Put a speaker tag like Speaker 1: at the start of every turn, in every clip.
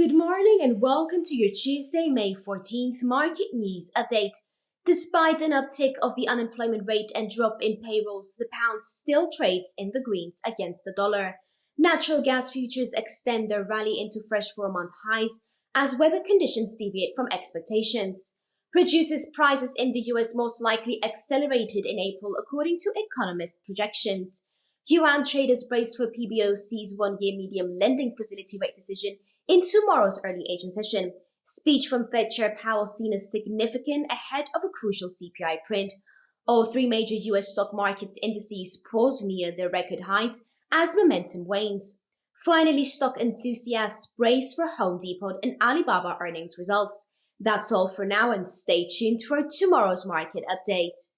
Speaker 1: Good morning and welcome to your Tuesday, May 14th market news update. Despite an uptick of the unemployment rate and drop in payrolls, the pound still trades in the greens against the dollar. Natural gas futures extend their rally into fresh 4-month highs as weather conditions deviate from expectations. Producers' prices in the US most likely accelerated in April according to economist projections. Yuan traders brace for PBoC's one-year medium lending facility rate decision in tomorrow's early Asian session. Speech from Fed Chair Powell seen as significant ahead of a crucial CPI print. All three major US stock markets indices pause near their record highs as momentum wanes. Finally, stock enthusiasts brace for Home Depot and Alibaba earnings results. That's all for now, and stay tuned for tomorrow's market update.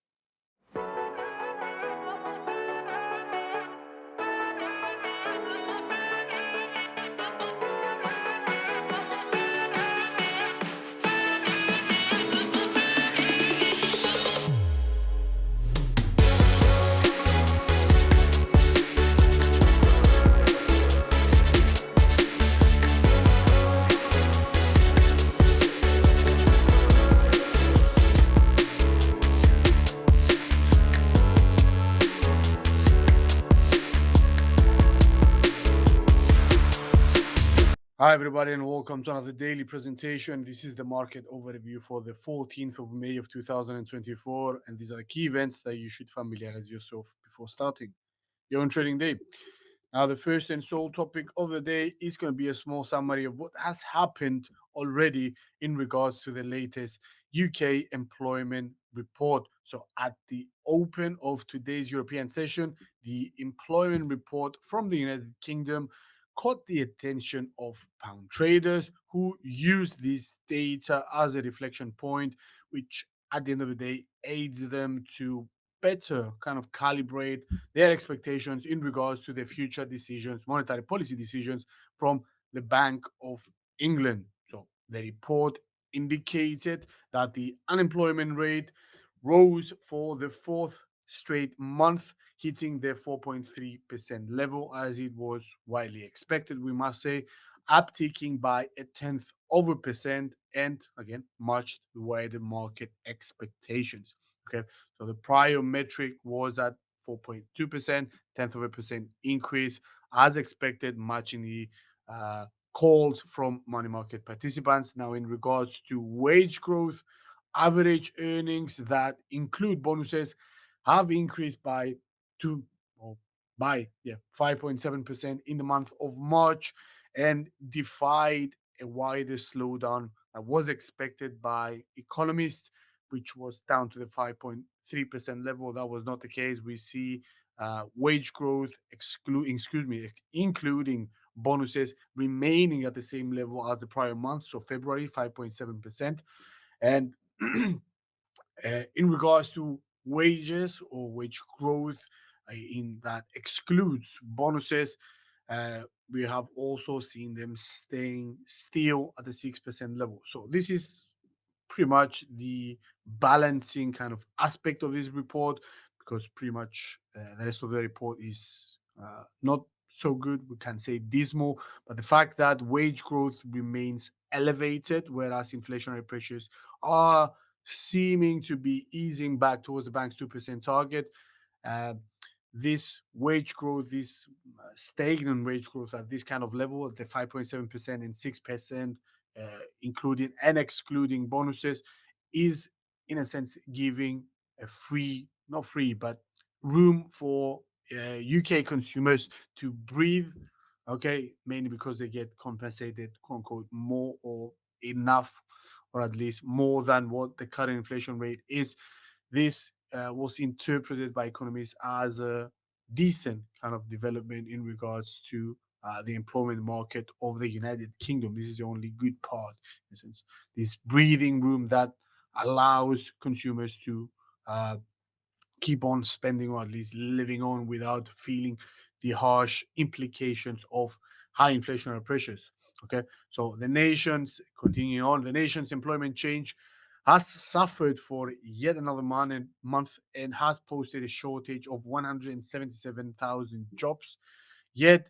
Speaker 2: Hi, everybody, and welcome to another daily presentation. This is the market overview for the 14th of May of 2024, and these are the key events that you should familiarize yourself before starting your own trading day. Now, the first and sole topic of the day is going to be a small summary of what has happened already in regards to the latest UK employment report. So at the open of today's European session, the employment report from the United Kingdom caught the attention of pound traders who use this data as a reflection point, which at the end of the day aids them to better kind of calibrate their expectations in regards to their future decisions, monetary policy decisions from the Bank of England. So the report indicated that the unemployment rate rose for the fourth straight month, hitting the 4.3% level, as it was widely expected, we must say, upticking by a tenth of a percent, and again, much the wider market expectations. Okay, so the prior metric was at 4.2%, tenth of a percent increase, as expected, matching the calls from money market participants. Now, in regards to wage growth, average earnings that include bonuses have increased by 5.7% in the month of March, and defied a wider slowdown that was expected by economists, which was down to the 5.3% level. That was not the case. We see wage growth, including bonuses, remaining at the same level as the prior month. So February, 5.7%. And in regards to wages or wage growth, in that excludes bonuses, we have also seen them staying still at the 6% level. So this is pretty much the balancing kind of aspect of this report, because pretty much the rest of the report is not so good. We can say dismal, but the fact that wage growth remains elevated, whereas inflationary pressures are seeming to be easing back towards the bank's 2% target. Uh, this wage growth, this stagnant wage growth at this kind of level, at the 5.7% and 6%, including and excluding bonuses, is in a sense giving a not free, but room for UK consumers to breathe. Okay, mainly because they get compensated, quote unquote, more or enough, or at least more than what the current inflation rate is. This was interpreted by economists as a decent kind of development in regards to the employment market of the United Kingdom. This is the only good part, in a sense. This breathing room that allows consumers to keep on spending, or at least living on, without feeling the harsh implications of high inflationary pressures. Okay, so the nation's employment change has suffered for yet another month and has posted a shortage of 177,000 jobs. Yet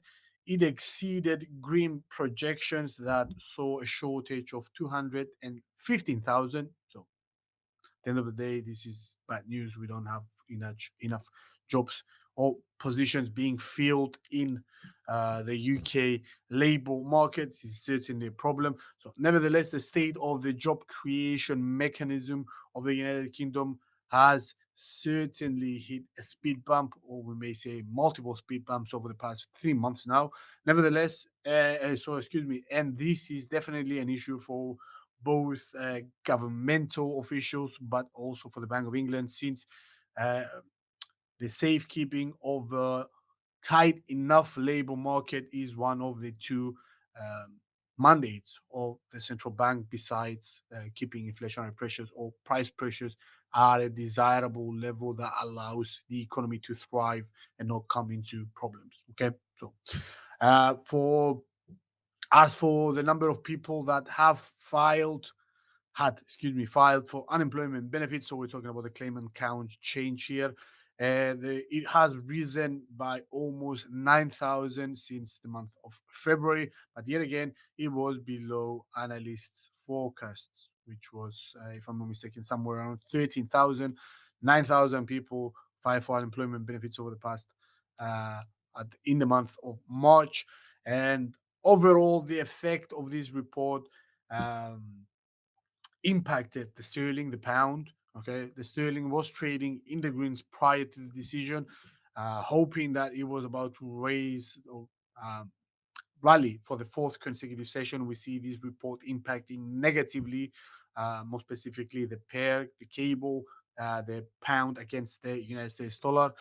Speaker 2: it exceeded green projections that saw a shortage of 215,000. So the end of the day, this is bad news. We don't have enough jobs or positions being filled in the UK labor markets is certainly a problem. So, nevertheless, the state of the job creation mechanism of the United Kingdom has certainly hit a speed bump, or we may say multiple speed bumps over the past 3 months now. Nevertheless, excuse me, and this is definitely an issue for both governmental officials, but also for the Bank of England, since uh, the safekeeping of a tight enough labor market is one of the two um, mandates of the central bank, besides keeping inflationary pressures or price pressures at a desirable level that allows the economy to thrive and not come into problems. Okay, so for as for the number of people that have filed for unemployment benefits. So we're talking about the claimant count change here. It has risen by almost 9,000 since the month of February, but yet again, it was below analysts' forecasts, which was, if I'm not mistaken, somewhere around 13,000. 9,000 people filed for unemployment benefits over the past uh, in the month of March, and overall, the effect of this report. Um, Impacted the sterling, the pound. Okay, the sterling was trading in the greens prior to the decision, hoping that it was about to raise or um, rally for the fourth consecutive session. We see this report impacting negatively, more specifically the pair, the cable, the pound against the United States dollar,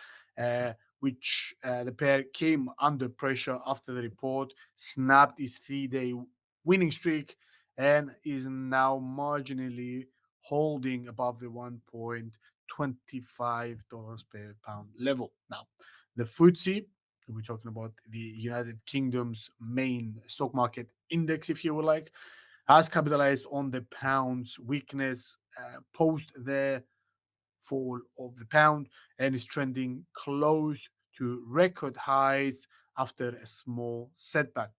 Speaker 2: which the pair came under pressure after the report, snapped its 3 day winning streak, and is now marginally holding above the $1.25 per pound level. Now, the FTSE, we're talking about the United Kingdom's main stock market index, if you would like, has capitalized on the pound's weakness post the fall of the pound and is trending close to record highs after a small setback.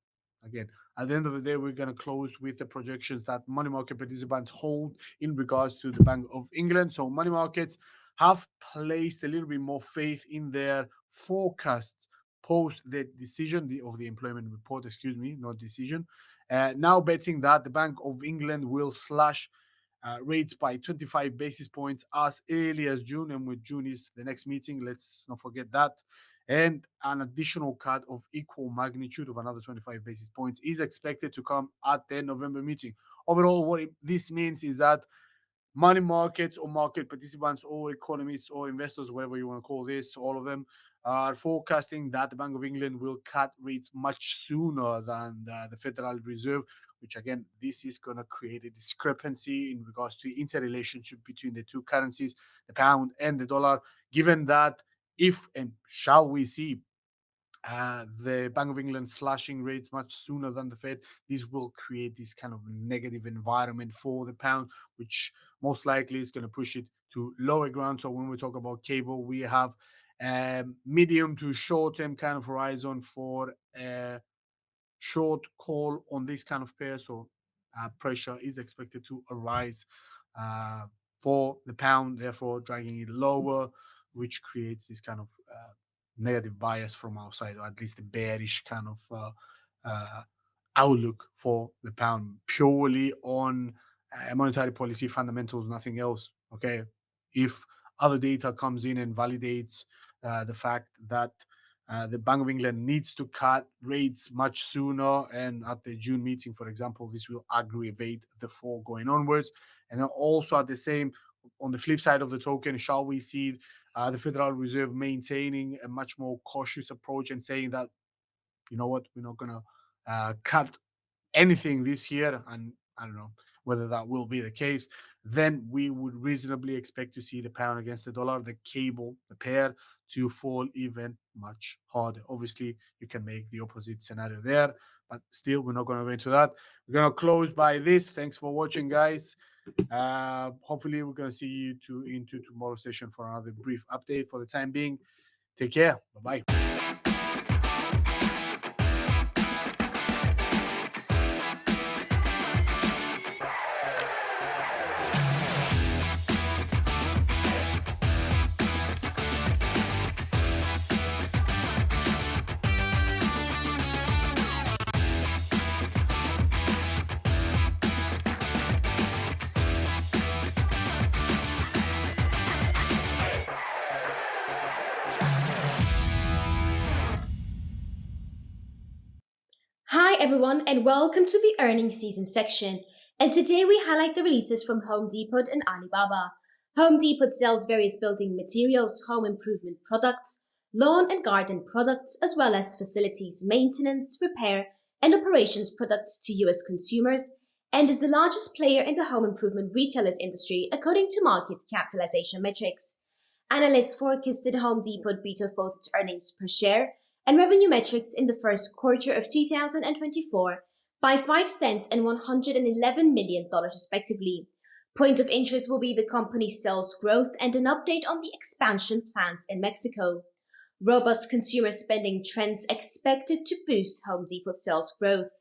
Speaker 2: Again, at the end of the day, we're going to close with the projections that money market participants hold in regards to the Bank of England. So, money markets have placed a little bit more faith in their forecasts post the decision of the employment report, excuse me, not decision. Now betting that the Bank of England will slash rates by 25 basis points as early as June. And with June is the next meeting, let's not forget that. And an additional cut of equal magnitude of another 25 basis points is expected to come at the November meeting. Overall, this means is that money markets or market participants or economists or investors, whatever you want to call this, all of them are forecasting that the Bank of England will cut rates much sooner than the Federal Reserve, which again, this is going to create a discrepancy in regards to the interrelationship between the two currencies, the pound and the dollar, given that if and shall we see the Bank of England slashing rates much sooner than the Fed, this will create this kind of negative environment for the pound, which most likely is going to push it to lower ground. So when we talk about cable, we have medium to short term kind of horizon for short call on this kind of pair. So pressure is expected to arise uh, for the pound, therefore dragging it lower, which creates this kind of negative bias from our side, or at least a bearish kind of uh, outlook for the pound, purely on monetary policy fundamentals, nothing else. Okay, if other data comes in and validates the fact that the Bank of England needs to cut rates much sooner, and at the June meeting, for example, this will aggravate the fall going onwards. And then also at the same, on the flip side of the token, shall we see the Federal Reserve maintaining a much more cautious approach and saying that, you know what, we're not going to cut anything this year, and I don't know whether that will be the case, then we would reasonably expect to see the pound against the dollar, the cable, the pair, to fall even much harder. Obviously, you can make the opposite scenario there, but still, we're not going to go into that. We're going to close by this. Thanks for watching, guys. Hopefully, we're going to see you into tomorrow's session for another brief update. For the time being, take care. Bye bye.
Speaker 1: Hi everyone and welcome to the earnings season section. And today we highlight the releases from Home Depot and Alibaba. Home Depot sells various building materials, home improvement products, lawn and garden products, as well as facilities maintenance, repair, and operations products to US consumers, and is the largest player in the home improvement retailers industry according to market capitalization metrics. Analysts forecasted Home Depot beat of both its earnings per share and revenue metrics in the first quarter of 2024 by 5 cents and $111 million respectively. Point of interest will be the company's sales growth and an update on the expansion plans in Mexico. Robust consumer spending trends expected to boost Home Depot sales growth.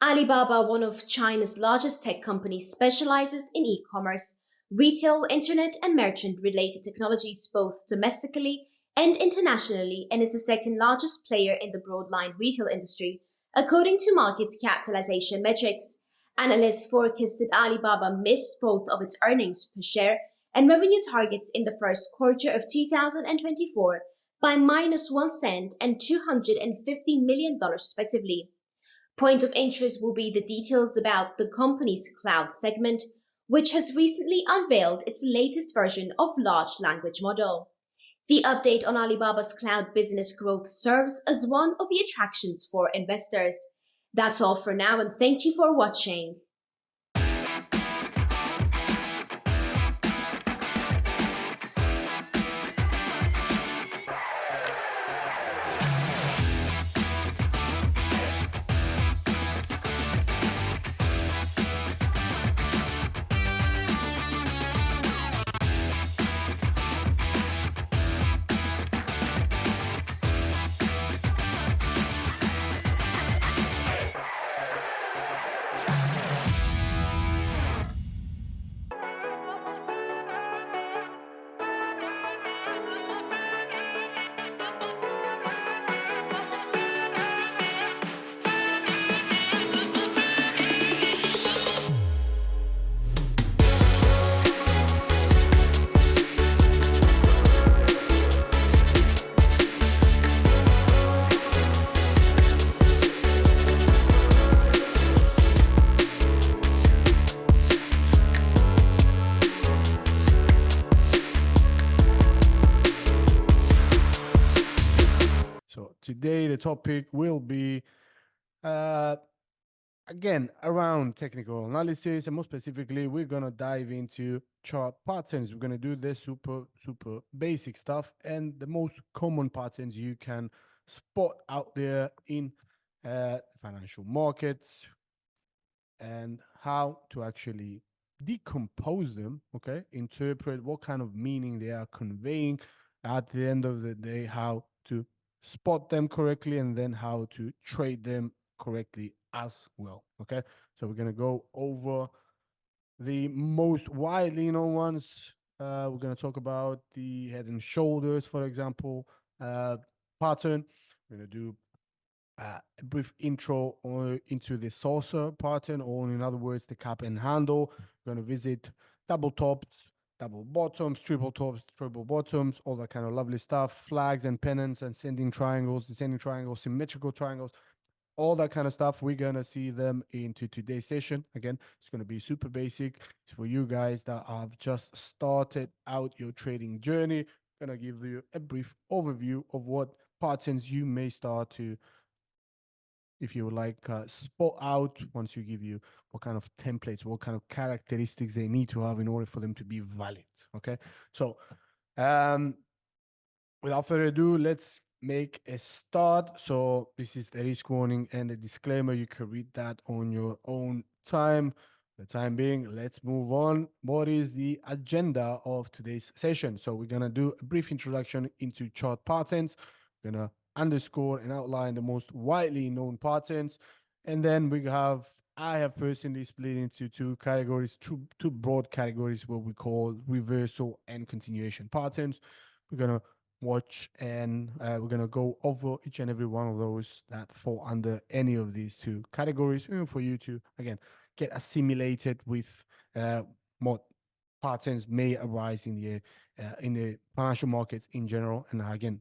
Speaker 1: Alibaba, one of China's largest tech companies, specializes in e-commerce, retail, internet, and merchant-related technologies both domestically and internationally, and is the second largest player in the broadline retail industry, according to market capitalization metrics. Analysts forecasted Alibaba missed both of its earnings per share and revenue targets in the first quarter of 2024 by minus 1 cent and $250 million respectively. Point of interest will be the details about the company's cloud segment, which has recently unveiled its latest version of large language model. The update on Alibaba's cloud business growth serves as one of the attractions for investors. That's all for now, and thank you for watching.
Speaker 2: So today the topic will be again around technical analysis, and more specifically we're going to dive into chart patterns. We're going to do the super basic stuff and the most common patterns you can spot out there in financial markets, and how to actually decompose them, okay, interpret what kind of meaning they are conveying at the end of the day, how to spot them correctly, and then how to trade them correctly as well. Okay, so we're going to go over the most widely known ones. We're going to talk about the head and shoulders, for example, pattern. We're going to do a brief intro into the saucer pattern, or in other words, the cap and handle. We're going to visit double tops, double bottoms, triple tops, triple bottoms, all that kind of lovely stuff, flags and pennants, ascending triangles, descending triangles, symmetrical triangles, all that kind of stuff. We're going to see them into today's session. Again, it's going to be super basic. It's for you guys that have just started out your trading journey. I'm going to give you a brief overview of what patterns you may start to, if you would like, spot out once you give you what kind of templates, what kind of characteristics they need to have in order for them to be valid. Okay, so without further ado, let's make a start. So this is the risk warning and the disclaimer. You can read that on your own time. For the time being, let's move on. What is the agenda of today's session? So we're going to do a brief introduction into chart patterns. We're going to underscore and outline the most widely known patterns, and then I have personally split into two categories, two broad categories, what we call reversal and continuation patterns. We're gonna watch and we're gonna go over each and every one of those that fall under any of these two categories, for you to again get assimilated with what patterns may arise in the financial markets in general, and again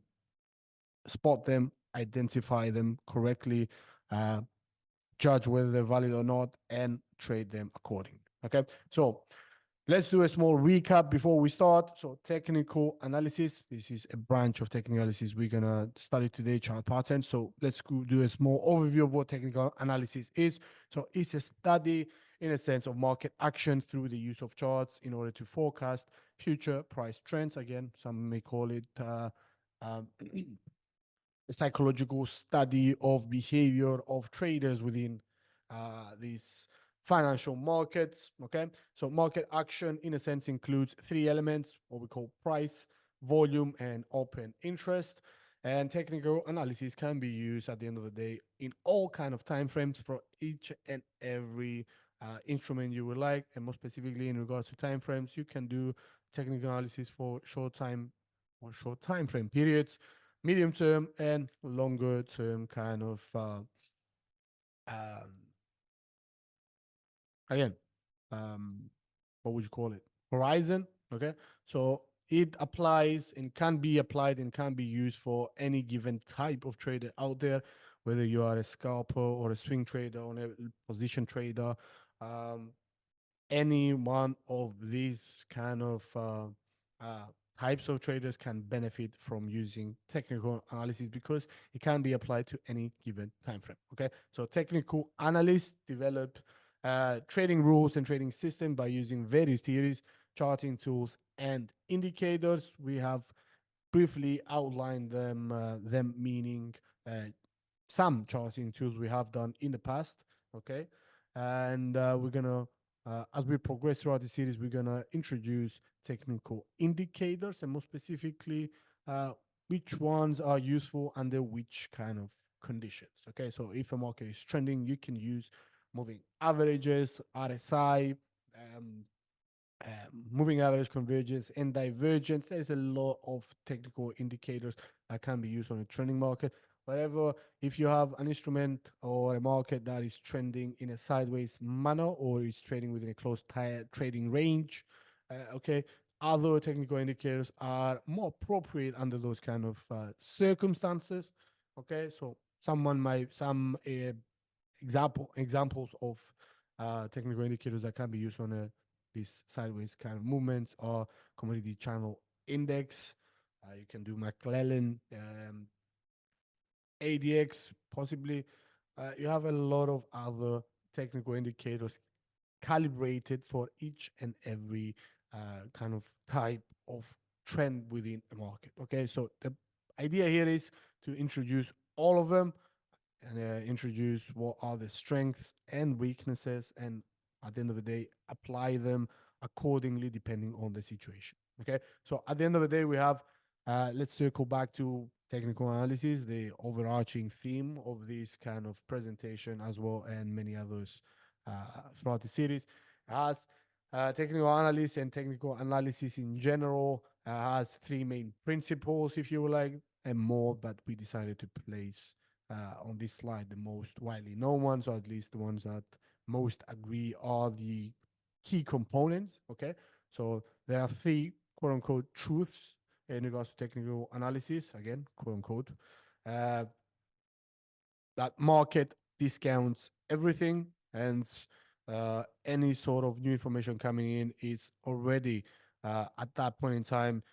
Speaker 2: spot them, identify them correctly, judge whether they're valid or not, and trade them accordingly. Okay, so let's do a small recap before we start. So technical analysis, this is a branch of technical analysis we're gonna study today, chart patterns. So let's go do a small overview of what technical analysis is. So it's a study in a sense of market action through the use of charts in order to forecast future price trends. Again, some may call it um, a psychological study of behavior of traders within these financial markets. Okay, so market action in a sense includes three elements: what we call price, volume, and open interest. And technical analysis can be used at the end of the day in all kind of time frames for each and every instrument you would like. And more specifically in regards to time frames, you can do technical analysis for short time or short time frame periods, medium term, and longer term kind of um, again, what would you call it, horizon. Okay, so it applies and can be applied and can be used for any given type of trader out there, whether you are a scalper or a swing trader or a position trader. um, any one of these kind of uh, types of traders can benefit from using technical analysis because it can be applied to any given time frame. Okay, so technical analysts develop trading rules and trading system by using various theories, charting tools, and indicators. We have briefly outlined them meaning some charting tools we have done in the past. Okay, and we're gonna as we progress throughout the series, we're gonna introduce technical indicators and more specifically which ones are useful under which kind of conditions. Okay, so if a market is trending, you can use moving averages, RSI, um, moving average, convergence, and divergence. There's a lot of technical indicators that can be used on a trending market. Whatever, if you have an instrument or a market that is trending in a sideways manner or is trading within a close trading range, okay, other technical indicators are more appropriate under those kind of circumstances. Okay, so some examples of technical indicators that can be used on these sideways kind of movements are commodity channel index. You can do McClellan, ADX, possibly. You have a lot of other technical indicators calibrated for each and every kind of type of trend within a market. Okay, so the idea here is to introduce all of them and introduce what are the strengths and weaknesses, and at the end of the day, apply them accordingly depending on the situation. Okay, so at the end of the day, we have let's circle back to technical analysis, the overarching theme of this kind of presentation as well, and many others throughout the series. As technical analysis and technical analysis in general has three main principles, if you would like, and more, but we decided to place on this slide the most widely known ones, or at least the ones that most agree are the key components. Okay, so there are three quote unquote truths in regards to technical analysis. Again, quote unquote, uh, that market discounts everything, hence any sort of new information coming in is already at that point in time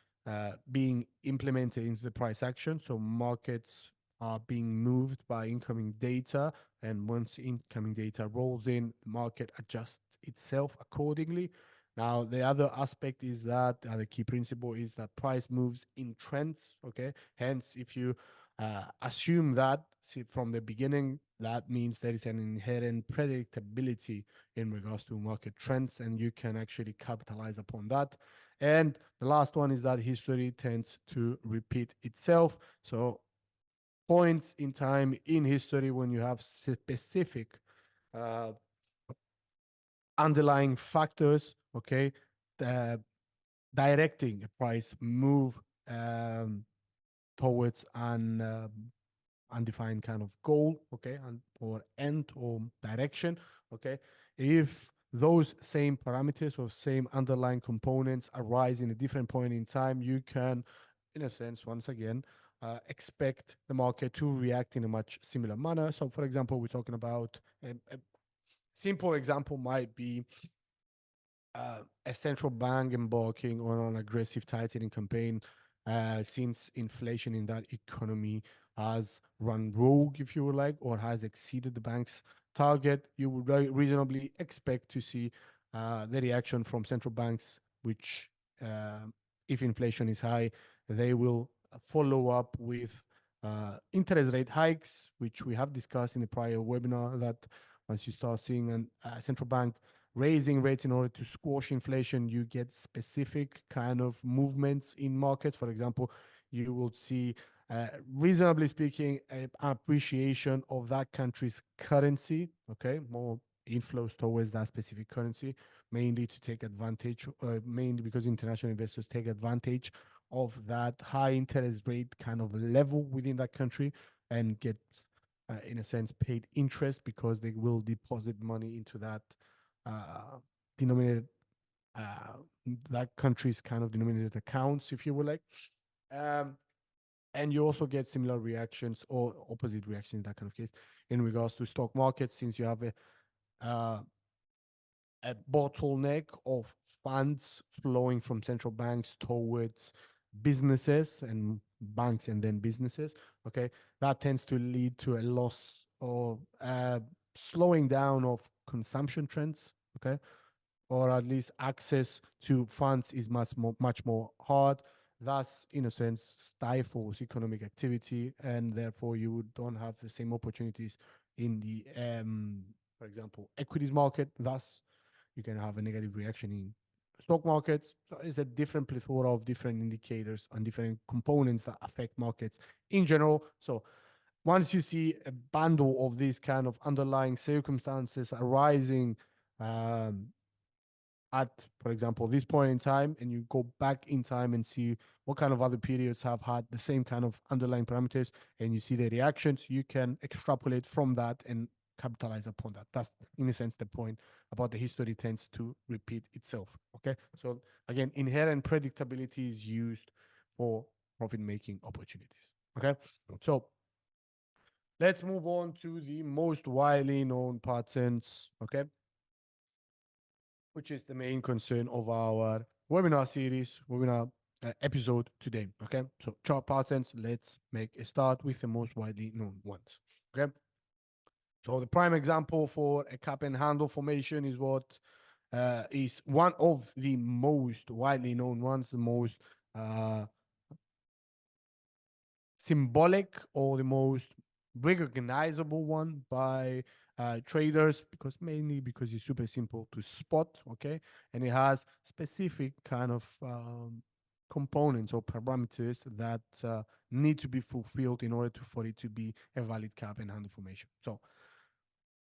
Speaker 2: being implemented into the price action. So markets are being moved by incoming data, and once incoming data rolls in, the market adjusts itself accordingly. Now, the other aspect is that the key principle is that price moves in trends. Okay, hence, if you assume that from the beginning, that means there is an inherent predictability in regards to market trends, and you can actually capitalize upon that. And the last one is that history tends to repeat itself. So points in time in history when you have specific uh, underlying factors, okay, uh, directing a price move towards an undefined kind of goal, okay, and or end or direction, okay. If those same parameters or same underlying components arise in a different point in time, you can, in a sense, once again,
Speaker 3: expect the market to react in a much similar manner. So, for example, we're talking about a simple example might be a central bank embarking on an aggressive tightening campaign since inflation in that economy has run rogue, if you would like, or has exceeded the bank's target. You would very reasonably expect to see the reaction from central banks, which, if inflation is high, they will follow up with interest rate hikes, which we have discussed in the prior webinar, that once you start seeing a central bank raising rates in order to squash inflation, you get specific kind of movements in markets. For example, you will see, reasonably speaking, an appreciation of that country's currency, okay, more inflows towards that specific currency, mainly to take advantage, mainly because international investors take advantage of that high interest rate kind of level within that country and get, in a sense, paid interest because they will deposit money into that denominated, that country's kind of denominated accounts, if you will like. And you also get similar reactions or opposite reactions in that kind of case in regards to stock markets, since you have a bottleneck of funds flowing from central banks towards businesses and banks and then businesses. Okay, that tends to lead to a loss or slowing down of consumption trends. Okay, or at least access to funds is much more hard. Thus, in a sense, stifles economic activity, and therefore you don't have the same opportunities in the, for example, equities market. Thus, you can have a negative reaction in stock markets. So it's a different plethora of different indicators and different components that affect markets in general. So once you see a bundle of these kind of underlying circumstances arising at, for example, this point in time, and you go back in time and see what kind of other periods have had the same kind of underlying parameters, and you see the reactions, you can extrapolate from that and capitalize upon that. That's, in a sense, the point about the history tends to repeat itself. Okay, so again, inherent predictability is used for profit-making opportunities. Okay, so let's move on to the most widely known patterns. Okay, which is the main concern of our webinar series, webinar episode today. Okay, so chart patterns. Let's make a start with the most widely known ones. Okay, so the prime example for a cap and handle formation is what is one of the most widely known ones, the most symbolic or the most recognizable one by traders, because mainly because it's super simple to spot. Okay, and it has specific kind of components or parameters that need to be fulfilled in order for it to be a valid cap and handle formation. So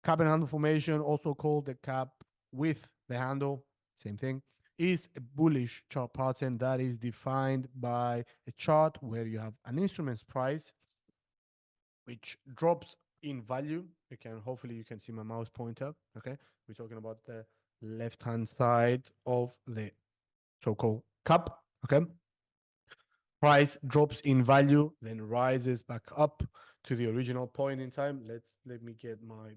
Speaker 3: cap and handle formation, also called the cap with the handle, same thing, is a bullish chart pattern that is defined by a chart where you have an instrument's price which drops in value. Hopefully you can see my mouse pointer. Okay, we're talking about the left hand side of the so-called cap. Okay, price drops in value, then rises back up to the original point in time. Let me get my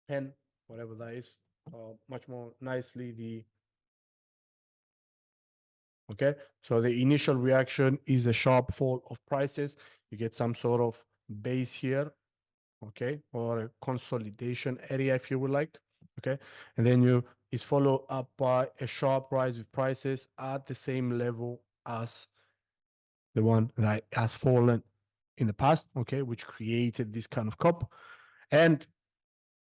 Speaker 3: pen, whatever that is, much more nicely. Okay, so the initial reaction is a sharp fall of prices. You get some sort of base here, okay, or a consolidation area, if you would like. Okay, and then is followed up by a sharp rise of prices at the same level as the one that has fallen in the past. Okay, which created this kind of cup, and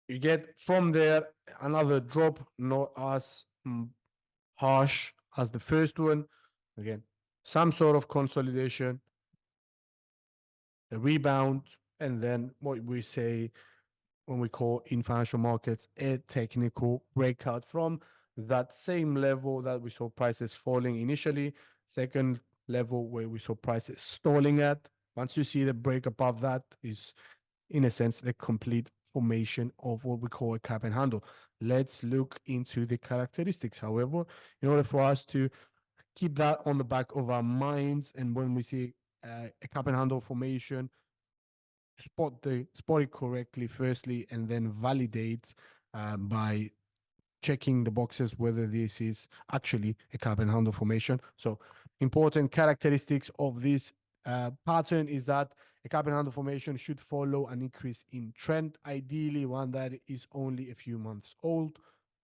Speaker 3: you get from there another drop, not as harsh as the first one. Again, some sort of consolidation, a rebound, and then what we say when we call in financial markets a technical breakout from that same level that we saw prices falling initially, second level where we saw prices stalling at. Once you see the break above that, is in a sense the complete formation of what we call a cap and handle. Let's look into the characteristics, however, in order for us to keep that on the back of our minds. And when we see a cup and handle formation, spot it correctly firstly, and then validate by checking the boxes whether this is actually a cup and handle formation. So important characteristics of this pattern is that a cup and handle formation should follow an increase in trend, ideally one that is only a few months old.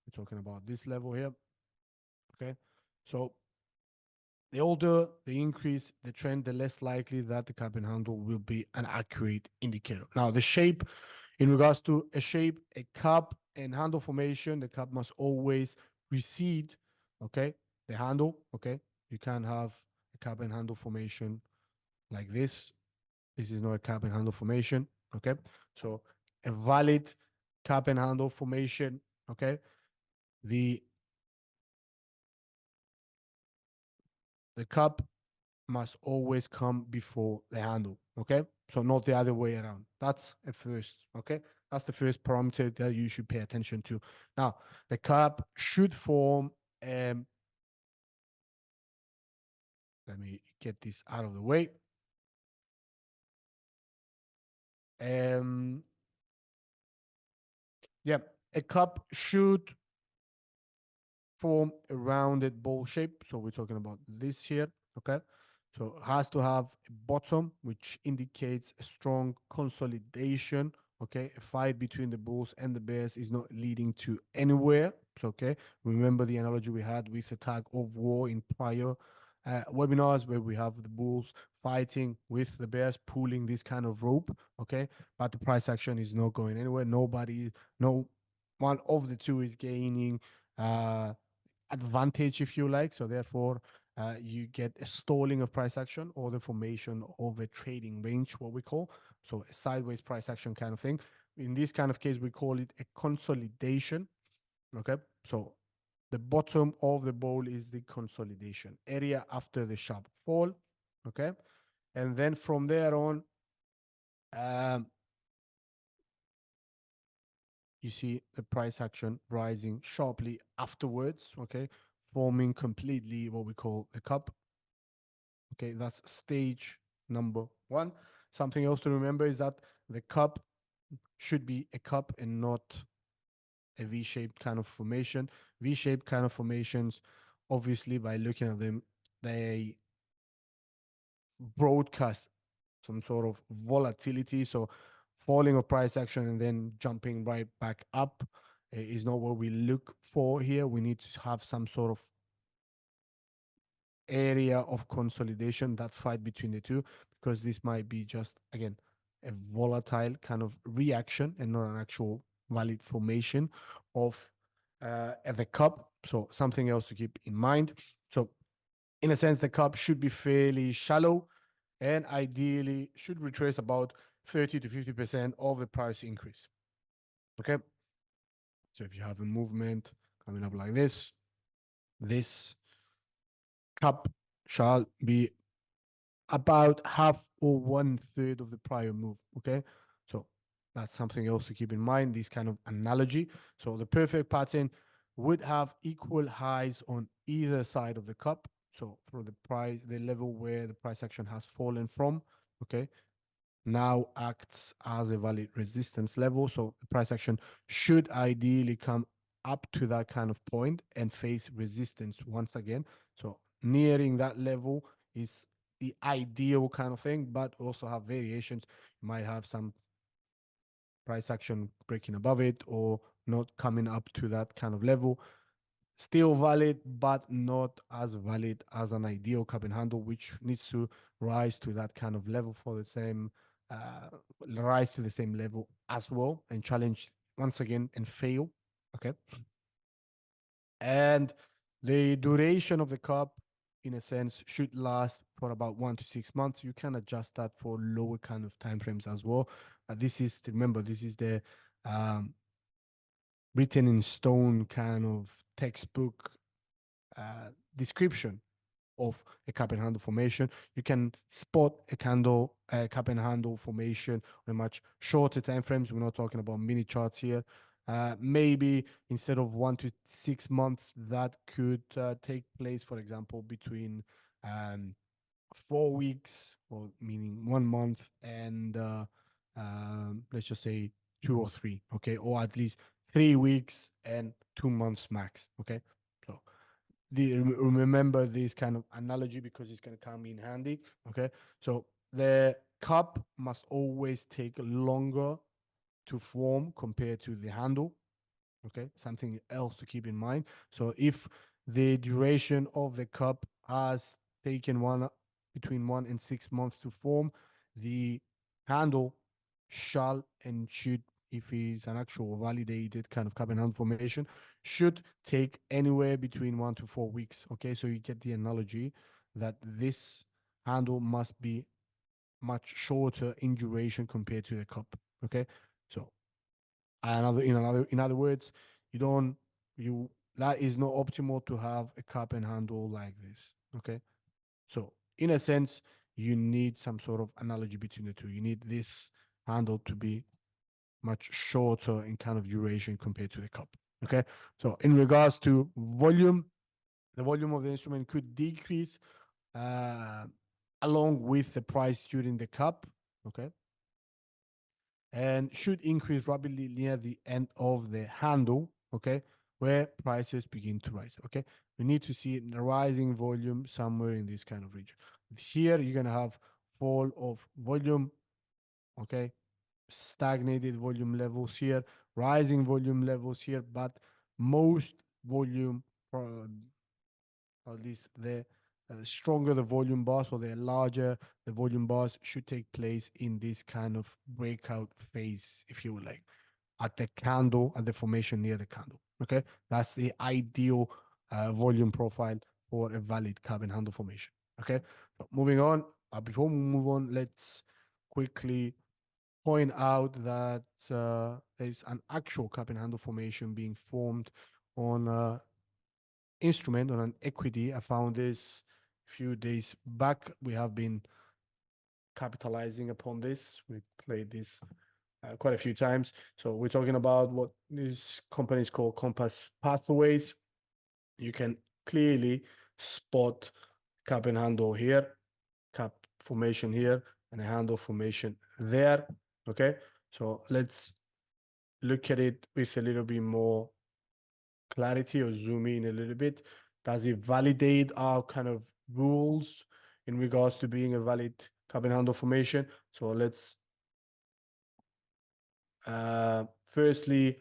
Speaker 3: We're talking about this level here. Okay, so the older the increase, the trend, the less likely that the cup and handle will be an accurate indicator. Now, the shape, in regards to a shape, a cup and handle formation, the cup must always precede, okay, the handle, okay? You can't have a cup and handle formation like this. This is not a cup and handle formation, okay? So a valid cup and handle formation, okay? The cup must always come before the handle, okay? So not the other way around. That's a first, okay? That's the first parameter that you should pay attention to. Now, the cup should form, let me get this out of the way. Yeah, a cup should form a rounded ball shape. So we're talking about this here, okay? So it has to have a bottom, which indicates a strong consolidation, okay? A fight between the bulls and the bears is not leading to anywhere. So, okay, remember the analogy we had with the tug of war in prior webinars, where we have the bulls fighting with the bears, pulling this kind of rope, okay? But the price action is not going anywhere. No one of the two is gaining advantage, if you like. So therefore, you get a stalling of price action or the formation of a trading range, what we call. So a sideways price action kind of thing. In this kind of case, we call it a consolidation. Okay. So the bottom of the ball is the consolidation area after the sharp fall. Okay. And then from there on, you see the price action rising sharply afterwards, okay, forming completely what we call a cup. Okay, that's stage number one. Something else to remember is that the cup should be a cup and not a V-shaped kind of formation. V-shaped kind of formations, obviously, by looking at them, they broadcast some sort of volatility. So falling of price action and then jumping right back up is not what we look for here. We need to have some sort of area of consolidation, that fight between the two, because this might be just, again, a volatile kind of reaction and not an actual valid formation of the cup. So something else to keep in mind. So in a sense, the cup should be fairly shallow and ideally should retrace about 30 to 50% of the price increase. Okay. So if you have a movement coming up like this cup shall be about half or 1/3 of the prior move. Okay. So that's something else to keep in mind, this kind of analogy. So the perfect pattern would have equal highs on either side of the cup. So for the level where the price action has fallen from, okay, now acts as a valid resistance level. So the price action should ideally come up to that kind of point and face resistance once again. So nearing that level is the ideal kind of thing, but also have variations. You might have some price action breaking above it or not coming up to that kind of level. Still valid, but not as valid as an ideal cup and handle, which needs to rise to that kind of level for the same, rise to the same level as well and challenge once again and fail. Okay. And the duration of the cup, in a sense, should last for about 1 to 6 months. You can adjust that for lower kind of time frames as well. This is, remember, this is the written in stone kind of textbook description of a cup and handle formation. You can spot a cup and handle formation on a much shorter time frames. We're not talking about mini charts here. Maybe instead of 1 to 6 months, that could take place, for example, between 4 weeks, or meaning 1 month, and let's just say 2 or 3, okay, or at least 3 weeks and 2 months max, okay. So remember this kind of analogy because it's going to come in handy, okay. So the cup must always take longer to form compared to the handle, okay, something else to keep in mind. So if the duration of the cup has taken between 1 and 6 months to form, the handle shall and should, if it is an actual validated kind of cup and handle formation, should take anywhere between 1 to 4 weeks, okay. So you get the analogy that this handle must be much shorter in duration compared to the cup, okay. So in other words, that is not optimal to have a cup and handle like this, okay. So in a sense, you need some sort of analogy between the two. You need this handle to be much shorter in kind of duration compared to the cup, okay. So in regards to volume, the volume of the instrument could decrease along with the price during the cup, okay, and should increase rapidly near the end of the handle, okay, where prices begin to rise, okay. We need to see a rising volume somewhere in this kind of region. Here you're going to have fall of volume, okay, stagnated volume levels here, rising volume levels here, but most volume, or at least the stronger the volume bars, or the larger the volume bars, should take place in this kind of breakout phase, if you would like, at the formation near the candle, okay. That's the ideal volume profile for a valid cup and handle formation, okay. So moving on, before we move on, let's quickly point out that there is an actual cup and handle formation being formed on instrument, on an equity. I found this a few days back. We have been capitalizing upon this. We played this quite a few times. So we're talking about what these companies call compass pathways. You can clearly spot cup and handle here, cup formation here, and a handle formation there. Okay, so let's look at it with a little bit more clarity, or zoom in a little bit. Does it validate our kind of rules in regards to being a valid cup and handle formation? So let's firstly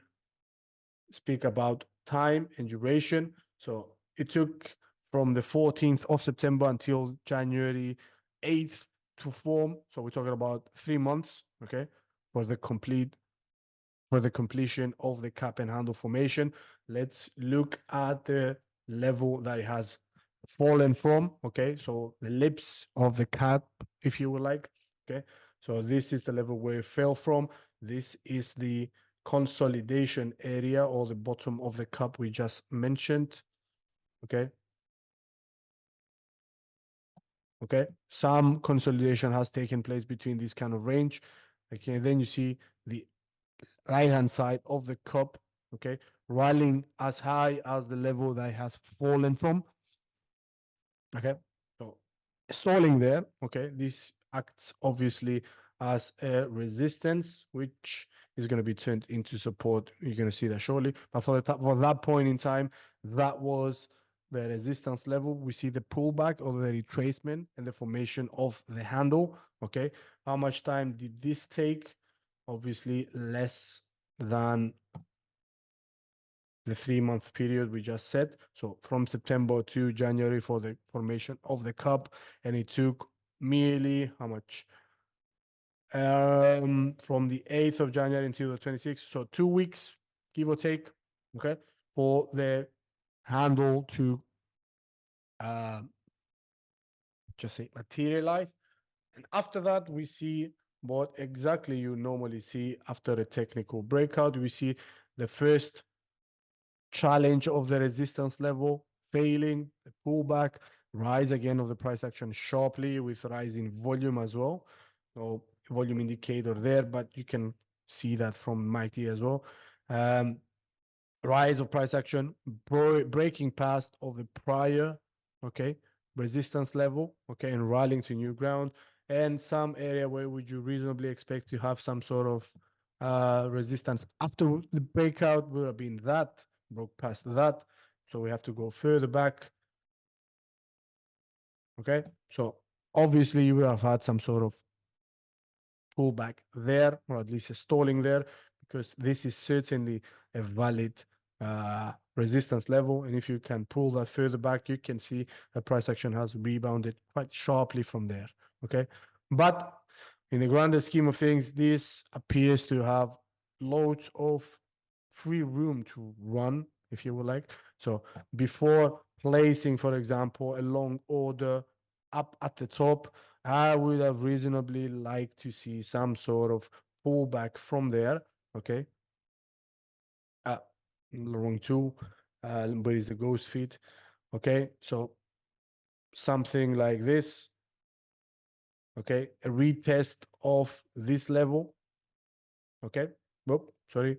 Speaker 3: speak about time and duration. So it took from the 14th of September until January 8th to form. So we're talking about 3 months, okay, for the completion of the cup and handle formation. Let's look at the level that it has fallen from, okay, so the lips of the cup, if you would like, okay. So this is the level where it fell from. This is the consolidation area, or the bottom of the cup we just mentioned, okay. Okay, some consolidation has taken place between this kind of range, okay. Then you see the right hand side of the cup, okay, rallying as high as the level that it has fallen from, okay. So stalling there, okay, this acts obviously as a resistance, which is going to be turned into support. You're going to see that shortly, but for that point in time, that was the resistance level. We see the pullback or the retracement and the formation of the handle, okay. How much time did this take? Obviously less than the 3-month period we just said. So from September to January for the formation of the cup, and it took merely how much? From the 8th of January until the 26th, so 2 weeks, give or take, okay, for the handle to just say materialize. And after that, we see what exactly you normally see after a technical breakout. We see the first challenge of the resistance level failing, the pullback, rise again of the price action sharply with rising volume as well. So volume indicator there, but you can see that from Mighty as well. Rise of price action, breaking past of the prior, okay, resistance level, okay, and rallying to new ground, and some area where would you reasonably expect to have some sort of resistance after the breakout would have been that, broke past that. So we have to go further back. Okay, so obviously you would have had some sort of pullback there, or at least a stalling there, because this is certainly a valid resistance level. And if you can pull that further back, you can see the price action has rebounded quite sharply from there. Okay, but in the grander scheme of things, this appears to have loads of free room to run, if you would like. So before placing, for example, a long order up at the top, I would have reasonably liked to see some sort of pullback from there. Okay. Wrong tool, but it's a ghost feed. Okay. So something like this. Okay. A retest of this level. Okay. Whoop, sorry.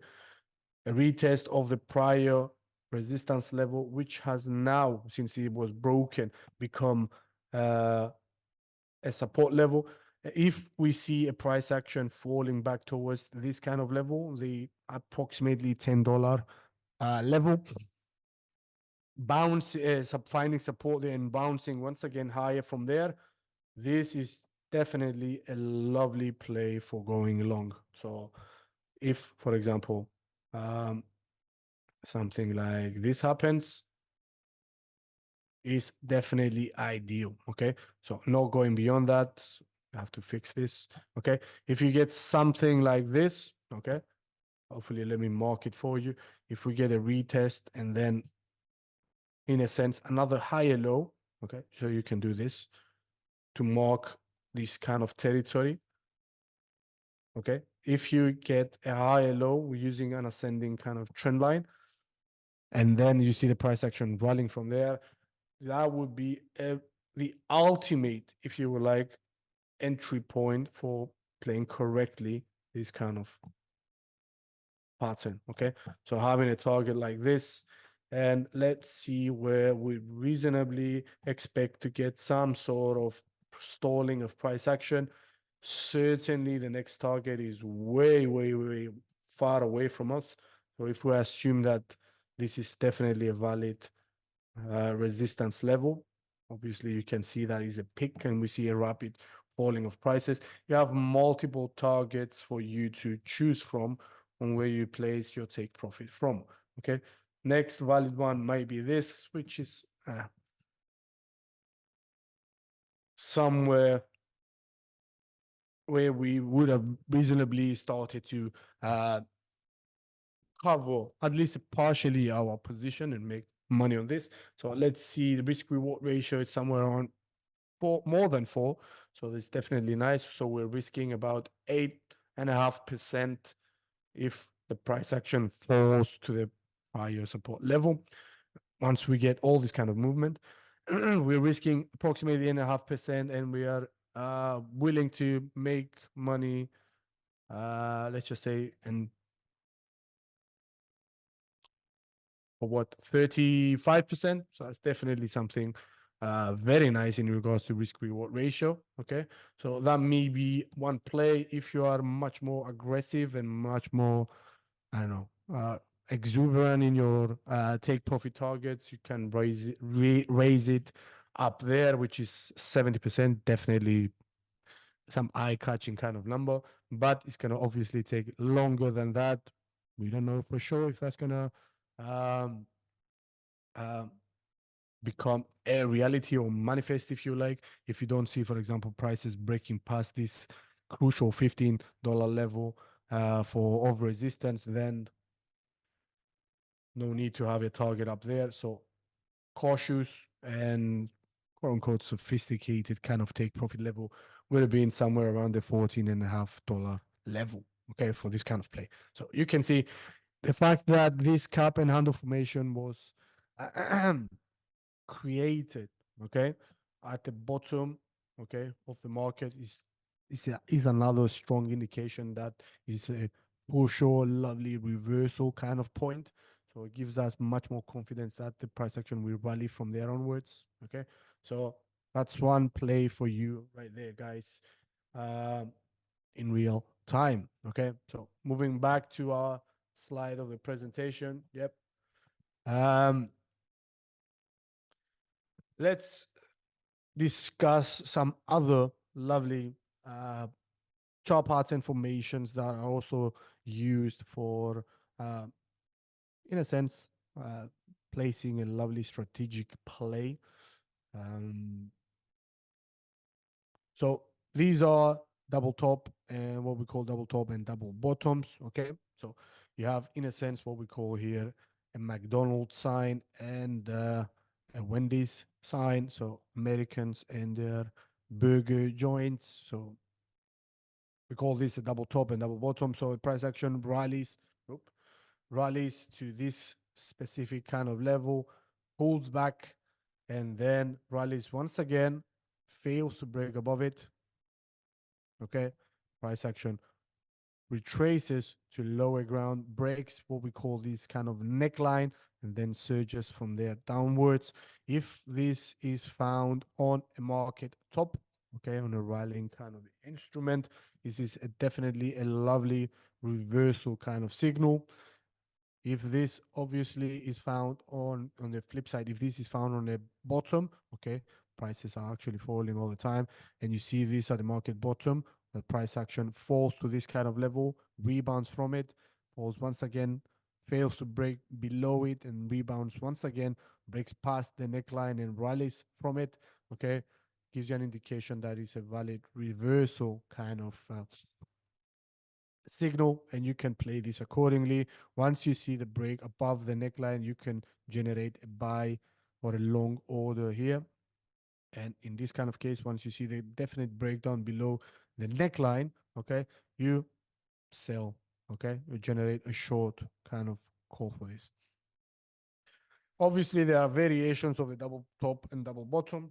Speaker 3: A retest of the prior resistance level, which has now, since it was broken, become a support level. If we see a price action falling back towards this kind of level, the approximately $10 level, bounce, finding support there and bouncing once again higher from there, this is definitely a lovely play for going long. So if, for example, something like this happens, is definitely ideal. Okay, so not going beyond that, I have to fix this. Okay, if you get something like this, okay, hopefully let me mark it for you. If we get a retest and then in a sense another higher low, okay, so you can do this to mark this kind of territory. Okay, if you get a higher low, we're using an ascending kind of trend line, and then you see the price action running from there, that would be the ultimate, if you would like, entry point for playing correctly this kind of pattern. Okay, so having a target like this, and let's see where we reasonably expect to get some sort of stalling of price action. Certainly the next target is way far away from us. So if we assume that this is definitely a valid resistance level, obviously you can see that is a pick and we see a rapid falling of prices. You have multiple targets for you to choose from on where you place your take profit from. Okay, next valid one might be this, which is somewhere where we would have reasonably started to cover at least partially our position and make money on this. So let's see, the risk reward ratio is somewhere around more than 4, so it's definitely nice. So we're risking about 8.5% if the price action falls to the prior support level. Once we get all this kind of movement, we're risking approximately 8.5%, and we are willing to make money, let's just say, and for what, 35%. So that's definitely something very nice in regards to risk reward ratio. Okay, so that may be one play. If you are much more aggressive and much more, I don't know, exuberant in your take profit targets, you can raise it up there, which is 70%. Definitely some eye-catching kind of number, but it's gonna obviously take longer than that. We don't know for sure if that's gonna um, um, become a reality or manifest, if you like. If you don't see, for example, prices breaking past this crucial $15 level for over resistance, then no need to have a target up there. So cautious and quote unquote sophisticated kind of take profit level would have been somewhere around the $14.5 level, okay, for this kind of play. So you can see the fact that this cup and handle formation was created, okay, at the bottom, okay, of the market is another strong indication that is a for sure lovely reversal kind of point. So it gives us much more confidence that the price action will rally from there onwards. Okay, So that's one play for you right there, guys, in real time. Okay, so moving back to our slide of the presentation. Yep. Let's discuss some other lovely chart parts and formations that are also used for, in a sense, placing a lovely strategic play. So these are double top and what we call double top and double bottoms. Okay, so you have, in a sense, what we call here a McDonald's sign and a Wendy's sign. So Americans and their burger joints. So we call this a double top and double bottom. So price action rallies to this specific kind of level, pulls back, and then rallies once again, fails to break above it. Okay, price action retraces to lower ground, breaks what we call this kind of neckline, and then surges from there downwards. If this is found on a market top, okay, on a rallying kind of instrument, this is definitely a lovely reversal kind of signal. If this obviously is found on the flip side, if this is found on the bottom, okay, prices are actually falling all the time, and you see this at the market bottom, the price action falls to this kind of level, rebounds from it, falls once again, fails to break below it, and rebounds once again, breaks past the neckline and rallies from it, okay, gives you an indication that it's a valid reversal kind of signal, and you can play this accordingly. Once you see the break above the neckline, you can generate a buy or a long order here. And in this kind of case, once you see the definite breakdown below the neckline, okay, you sell, okay, you generate a short kind of call for this. Obviously, there are variations of the double top and double bottom.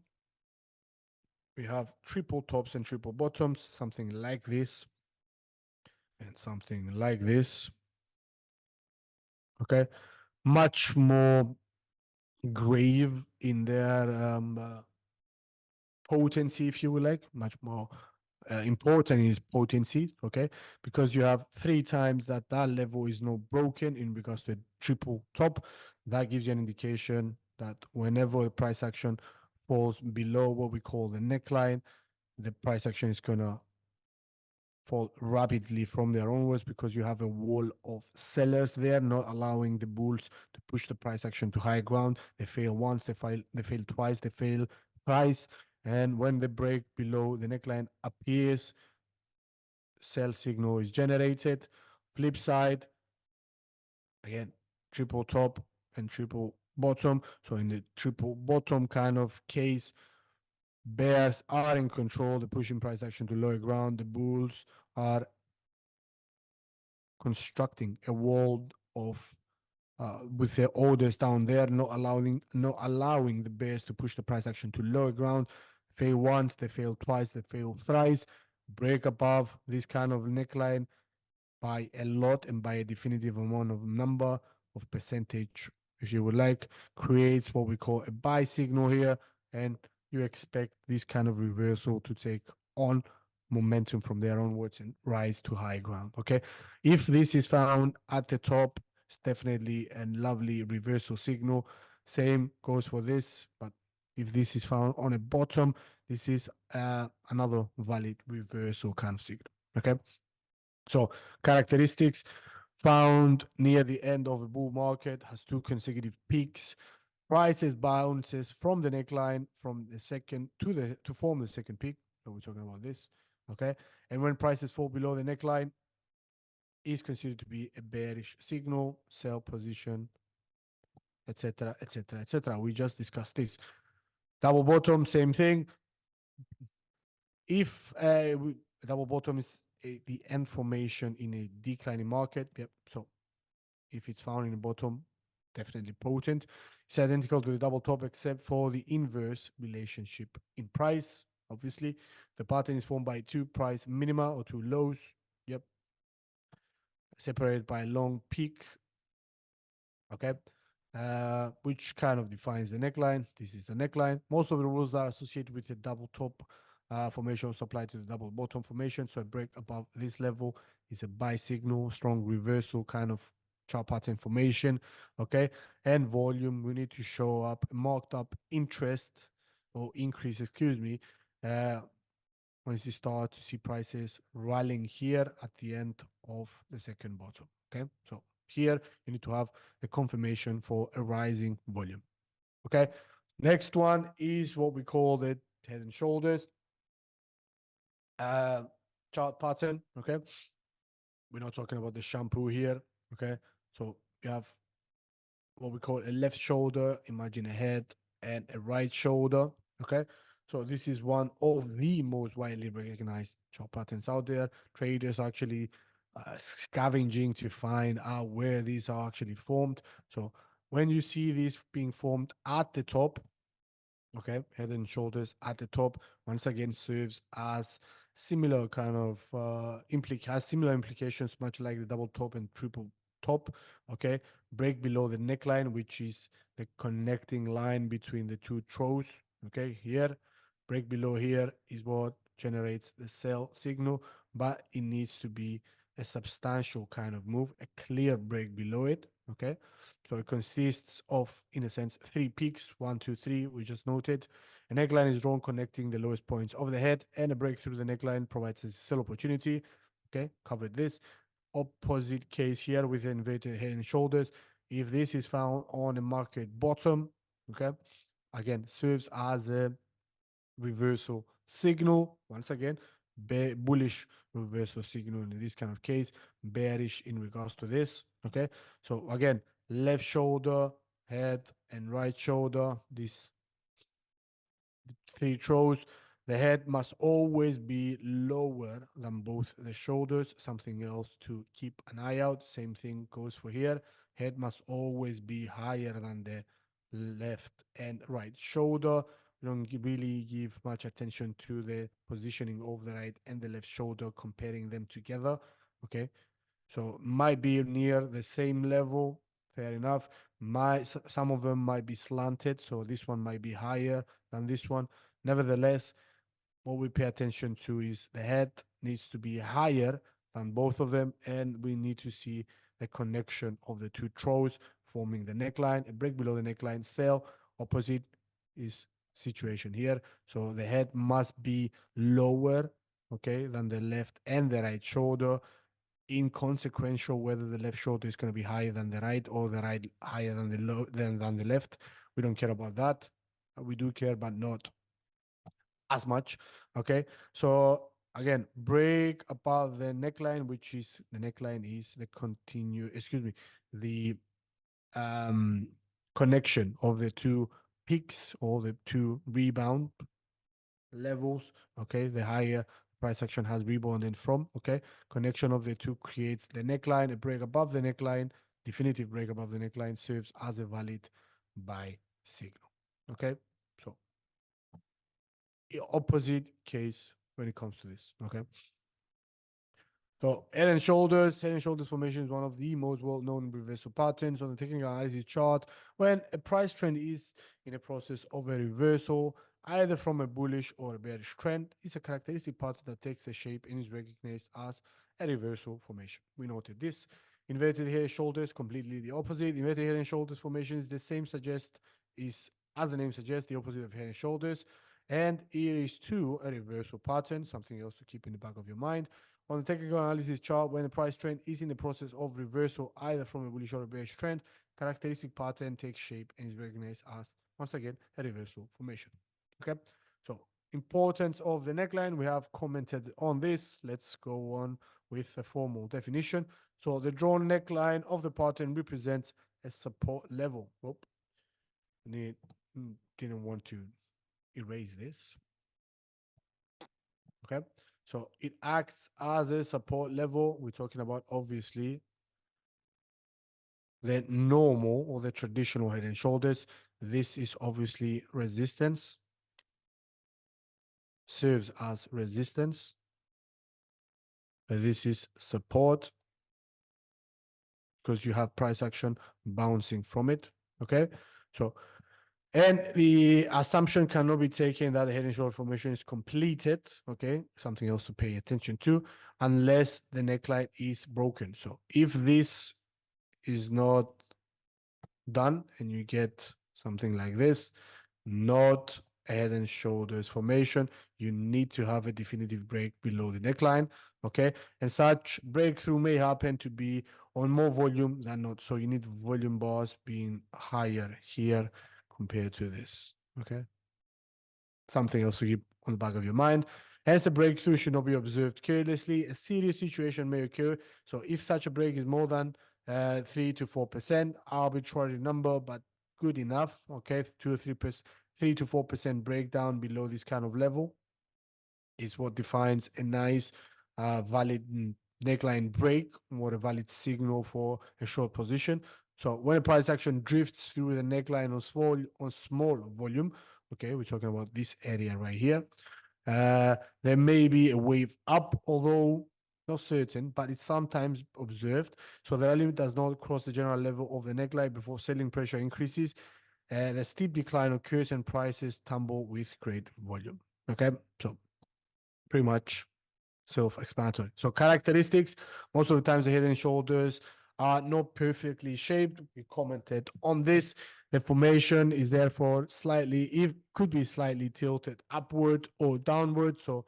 Speaker 3: We have triple tops and triple bottoms, something like this and something like this. Okay, much more grave in their potency, if you would like, much more important is potency, okay? Because you have 3 times that level is not broken in regards to a triple top. That gives you an indication that whenever the price action falls below what we call the neckline, the price action is going to fall rapidly from there onwards, because you have a wall of sellers there, not allowing the bulls to push the price action to high ground. They fail once, they fail twice, they fail thrice. And when the break below the neckline appears, sell signal is generated. Flip side, again, triple top and triple bottom. So in the triple bottom kind of case, bears are in control, the pushing price action to lower ground. The bulls are constructing a wall of with their orders down there, not allowing the bears to push the price action to lower ground. Fail once, they fail twice, they fail thrice, break above this kind of neckline by a lot and by a definitive amount of number of percentage, if you would like, creates what we call a buy signal here, and you expect this kind of reversal to take on momentum from there onwards and rise to high ground. Okay, if this is found at the top, it's definitely a lovely reversal signal. Same goes for this, but if this is found on a bottom, this is another valid reversal kind of signal. Okay, so characteristics: found near the end of a bull market, has 2 consecutive peaks. Prices bounces from the neckline from the second to form the second peak. So we're talking about this, okay? And when prices fall below the neckline, is considered to be a bearish signal, sell position, etc., etc., etc. We just discussed this. Double bottom, same thing. If double bottom is the end formation in a declining market, yep. So if it's found in the bottom, definitely potent. It's identical to the double top, except for the inverse relationship in price. Obviously, the pattern is formed by 2 price minima or 2 lows. Yep. Separated by a long peak. Okay. which kind of defines the neckline. This is the neckline. Most of the rules are associated with the double top formation also apply to the double bottom formation. So a break above this level is a buy signal, strong reversal kind of chart pattern formation. Okay, and volume, we need to show up marked up interest or increase, excuse me, once you start to see prices rallying here at the end of the second bottom. Okay, so here you need to have the confirmation for a rising volume. Okay, next one is what we call the head and shoulders chart pattern. Okay, we're not talking about the shampoo here. Okay, so you have what we call a left shoulder, imagine a head, and a right shoulder. Okay, so this is one of the most widely recognized chart patterns out there. Traders actually scavenging to find out where these are actually formed. So when you see these being formed at the top, okay, head and shoulders at the top, once again serves as similar kind of has similar implications, much like the double top and triple top. Okay, break below the neckline, which is the connecting line between the two throws. Okay, here, break below here is what generates the sell signal, but it needs to be a substantial kind of move, a clear break below it. Okay, so it consists of, in a sense, 3 peaks, 1, 2, 3, we just noted. A neckline is drawn connecting the lowest points of the head, and a break through the neckline provides a sell opportunity. Okay, covered this. Opposite case here with the inverted head and shoulders. If this is found on a market bottom, okay, again, serves as a reversal signal. Once again, bullish reversal signal in this kind of case, bearish in regards to this. Okay, so again, left shoulder, head, and right shoulder, these 3 throws. The head must always be lower than both the shoulders, something else to keep an eye out. Same thing goes for here. Head must always be higher than the left and right shoulder. We don't really give much attention to the positioning of the right and the left shoulder, comparing them together. Okay, so might be near the same level, fair enough. Some of them might be slanted, so this one might be higher than this one. Nevertheless, what we pay attention to is the head needs to be higher than both of them, and we need to see the connection of the two throws forming the neckline. A break below the neckline, sell. Opposite is situation here. So the head must be lower, okay, than the left and the right shoulder. Inconsequential whether the left shoulder is going to be higher than the right or the right higher than the left. We don't care about that. We do care, but not as much. Okay, so again, break above the neckline, which is the neckline is the the connection of the two peaks or the two rebound levels. Okay, the higher price action has rebounded from. Okay, connection of the two creates the neckline. A break above the neckline, definitive break above the neckline, serves as a valid buy signal. Okay, so opposite case when it comes to this. Okay, so head and shoulders formation is one of the most well-known reversal patterns on the technical analysis chart. When a price trend is in a process of a reversal, either from a bullish or a bearish trend, is a characteristic pattern that takes the shape and is recognized as a reversal formation. We noted this. Inverted head and shoulders, completely the opposite. Inverted head and shoulders formation is the same as the name suggests, the opposite of head and shoulders. And here is too a reversal pattern, something else to keep in the back of your mind. On the technical analysis chart, when the price trend is in the process of reversal, either from a bullish or a bearish trend, characteristic pattern takes shape and is recognized as, once again, a reversal formation. Okay, so importance of the neckline, we have commented on this. Let's go on with a formal definition. So the drawn neckline of the pattern represents a support level. Didn't want to erase this. Okay, so it acts as a support level. We're talking about, obviously, the normal or the traditional head and shoulders. This is obviously resistance, serves as resistance. This is support because you have price action bouncing from it. Okay, so and the assumption cannot be taken that the head and shoulder formation is completed. Okay, something else to pay attention to, unless the neckline is broken. So if this is not done and you get something like this, not a head and shoulders formation, you need to have a definitive break below the neckline. Okay, and such breakthrough may happen to be on more volume than not. So you need volume bars being higher here compared to this. Okay, something else to keep on the back of your mind. Hence, a breakthrough should not be observed carelessly. A serious situation may occur. So if such a break is more than 3 to 4%, arbitrary number, but good enough. Okay, 2 or 3%, 3 to 4% breakdown below this kind of level is what defines a nice, valid neckline break or a valid signal for a short position. So when a price action drifts through the neckline on small volume, okay, we're talking about this area right here. There may be a wave up, although not certain, but it's sometimes observed. So the limit does not cross the general level of the neckline before selling pressure increases. The steep decline occurs and prices tumble with great volume. Okay, so pretty much self-explanatory. So characteristics, most of the times the head and shoulders are not perfectly shaped. We commented on this. The formation is therefore it could be slightly tilted upward or downward. So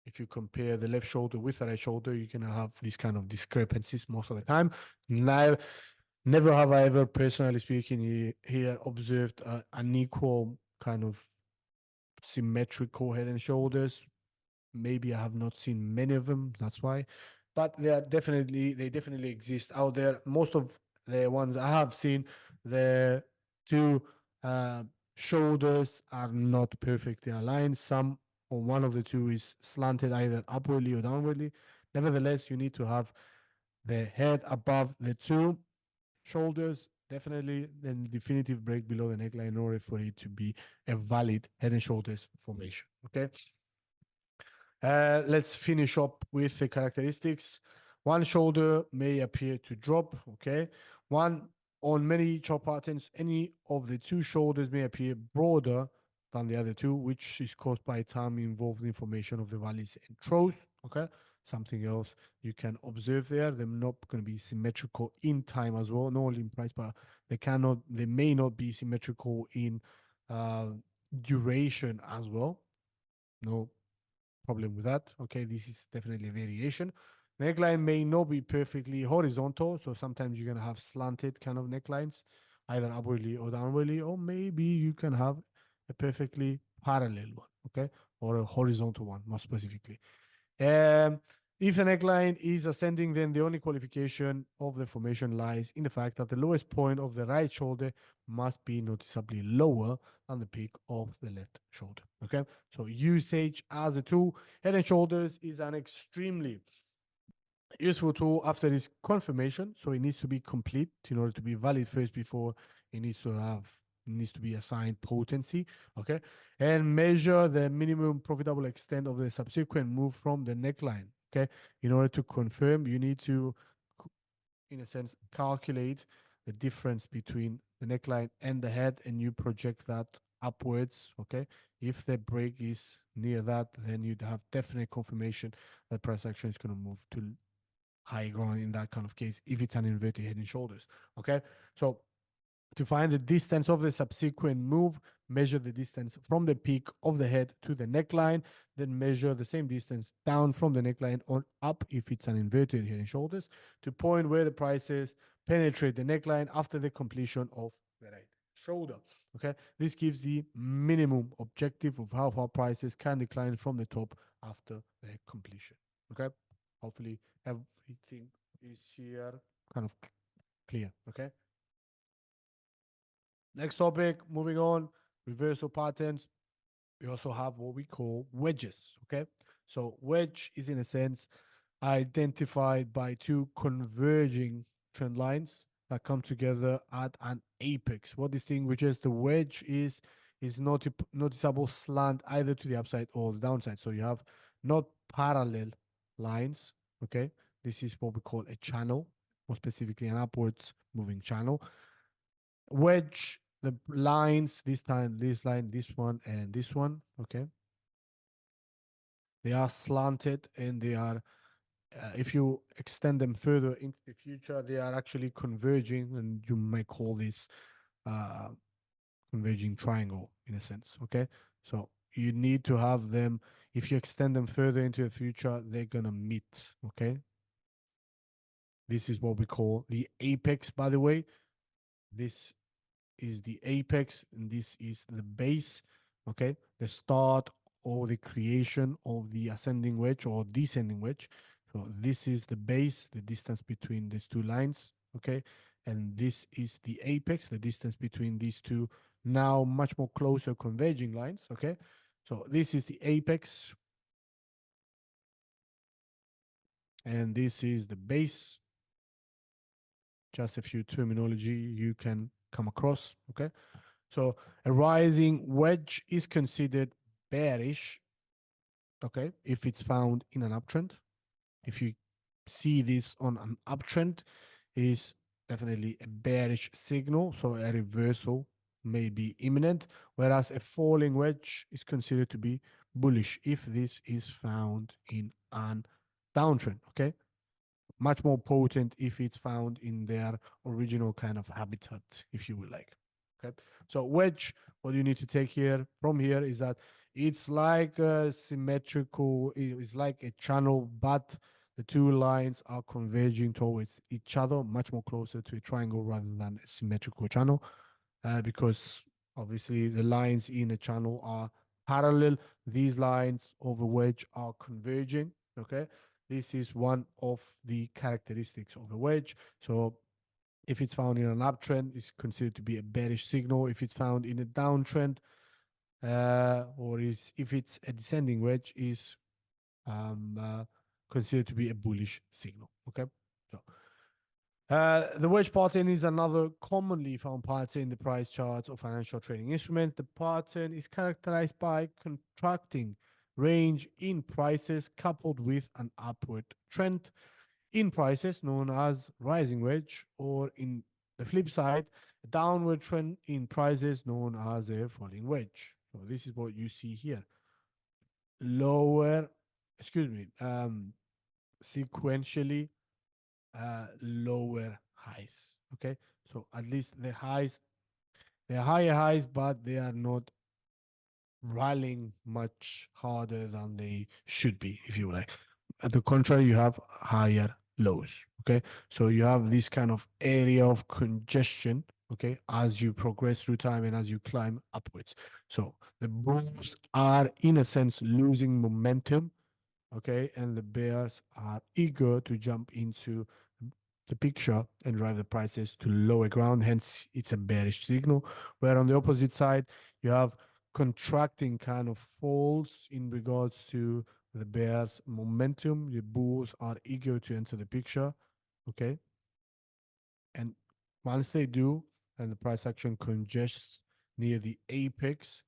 Speaker 3: if you compare the left shoulder with the right shoulder, you're going to have these kind of discrepancies most of the time. Now, never have I ever, personally speaking, here observed an equal kind of symmetrical head and shoulders. Maybe I have not seen many of them, that's why. But they definitely exist out there. Most of the ones I have seen, the two shoulders are not perfectly aligned. Some or one of the two is slanted either upwardly or downwardly. Nevertheless, you need to have the head above the two shoulders, definitely, then definitive break below the neckline in order for it to be a valid head and shoulders formation. Okay. Let's finish up with the characteristics. One shoulder may appear to drop, okay? On many chart patterns, any of the two shoulders may appear broader than the other two, which is caused by time involved in formation of the valleys and troughs, okay? Something else you can observe there. They're not going to be symmetrical in time as well, not only in price, but they may not be symmetrical in duration as well. No problem with that. Okay, this is definitely a variation. Neckline may not be perfectly horizontal, so sometimes you're gonna have slanted kind of necklines, either upwardly or downwardly, or maybe you can have a perfectly parallel one, okay, or a horizontal one, more specifically. If the neckline is ascending, then the only qualification of the formation lies in the fact that the lowest point of the right shoulder must be noticeably lower than the peak of the left shoulder. Okay, so usage as a tool, head and shoulders is an extremely useful tool after this confirmation. So it needs to be complete in order to be valid first before it needs to be assigned potency. Okay, and measure the minimum profitable extent of the subsequent move from the neckline. Okay, in order to confirm, you need to, in a sense, calculate the difference between the neckline and the head, and you project that upwards. Okay, if the break is near that, then you'd have definite confirmation that price action is going to move to high ground in that kind of case if it's an inverted head and shoulders. Okay, so to find the distance of the subsequent move, measure the distance from the peak of the head to the neckline, then measure the same distance down from the neckline on up if it's an inverted head and shoulders, to point where the prices penetrate the neckline after the completion of the right shoulder. Okay, this gives the minimum objective of how far prices can decline from the top after the completion. Okay, hopefully everything is here kind of clear. Okay, next topic, moving on, reversal patterns. We also have what we call wedges. Okay, so wedge is in a sense identified by two converging trend lines that come together at an apex. What distinguishes the wedge is noticeable slant either to the upside or the downside. So you have not parallel lines. Okay, this is what we call a channel, more specifically an upwards moving channel. wedge, the lines, this time, this line, this one, and this one, okay? They are slanted and they are, if you extend them further into the future, they are actually converging, and you may call this uh, converging triangle in a sense, okay? So you need to have them, if you extend them further into the future, they're gonna meet, okay? This is what we call the apex, by the way. This is the apex and this is the base, okay? The start or the creation of the ascending wedge or descending wedge. So this is the base, the distance between these two lines, okay? And this is the apex, the distance between these two now much more closer converging lines, okay? So this is the apex and this is the base. Just a few terminology you can come across, okay? So a rising wedge is considered bearish, okay, if it's found in an uptrend. If you see this on an uptrend, is definitely a bearish signal, so a reversal may be imminent, whereas a falling wedge is considered to be bullish if this is found in an downtrend, okay? Much more potent if it's found in their original kind of habitat, if you would like. Okay, so wedge, what you need to take here from here is that it's like a symmetrical, it's like a channel, but the two lines are converging towards each other, much more closer to a triangle rather than a symmetrical channel, because obviously the lines in a channel are parallel. These lines of a wedge are converging, okay? This is one of the characteristics of a wedge. So if it's found in an uptrend, it's considered to be a bearish signal. If it's found in a downtrend, if it's a descending wedge, is considered to be a bullish signal. Okay, so the wedge pattern is another commonly found pattern in the price charts of financial trading instruments. The pattern is characterized by contracting range in prices coupled with an upward trend in prices known as rising wedge, or in the flip side, a downward trend in prices known as a falling wedge. So this is what you see here. Lower, excuse me, sequentially lower highs. Okay, so at least the highs, they're higher highs, but they are not rallying much harder than they should be, if you like. At the contrary, you have higher lows. Okay, so you have this kind of area of congestion. Okay, as you progress through time and as you climb upwards. So the bulls are, in a sense, losing momentum. Okay, and the bears are eager to jump into the picture and drive the prices to lower ground. Hence, it's a bearish signal. Where on the opposite side, you have contracting kind of falls in regards to the bears' momentum. The bulls are eager to enter the picture. Okay, and once they do, and the price action congests near the apex,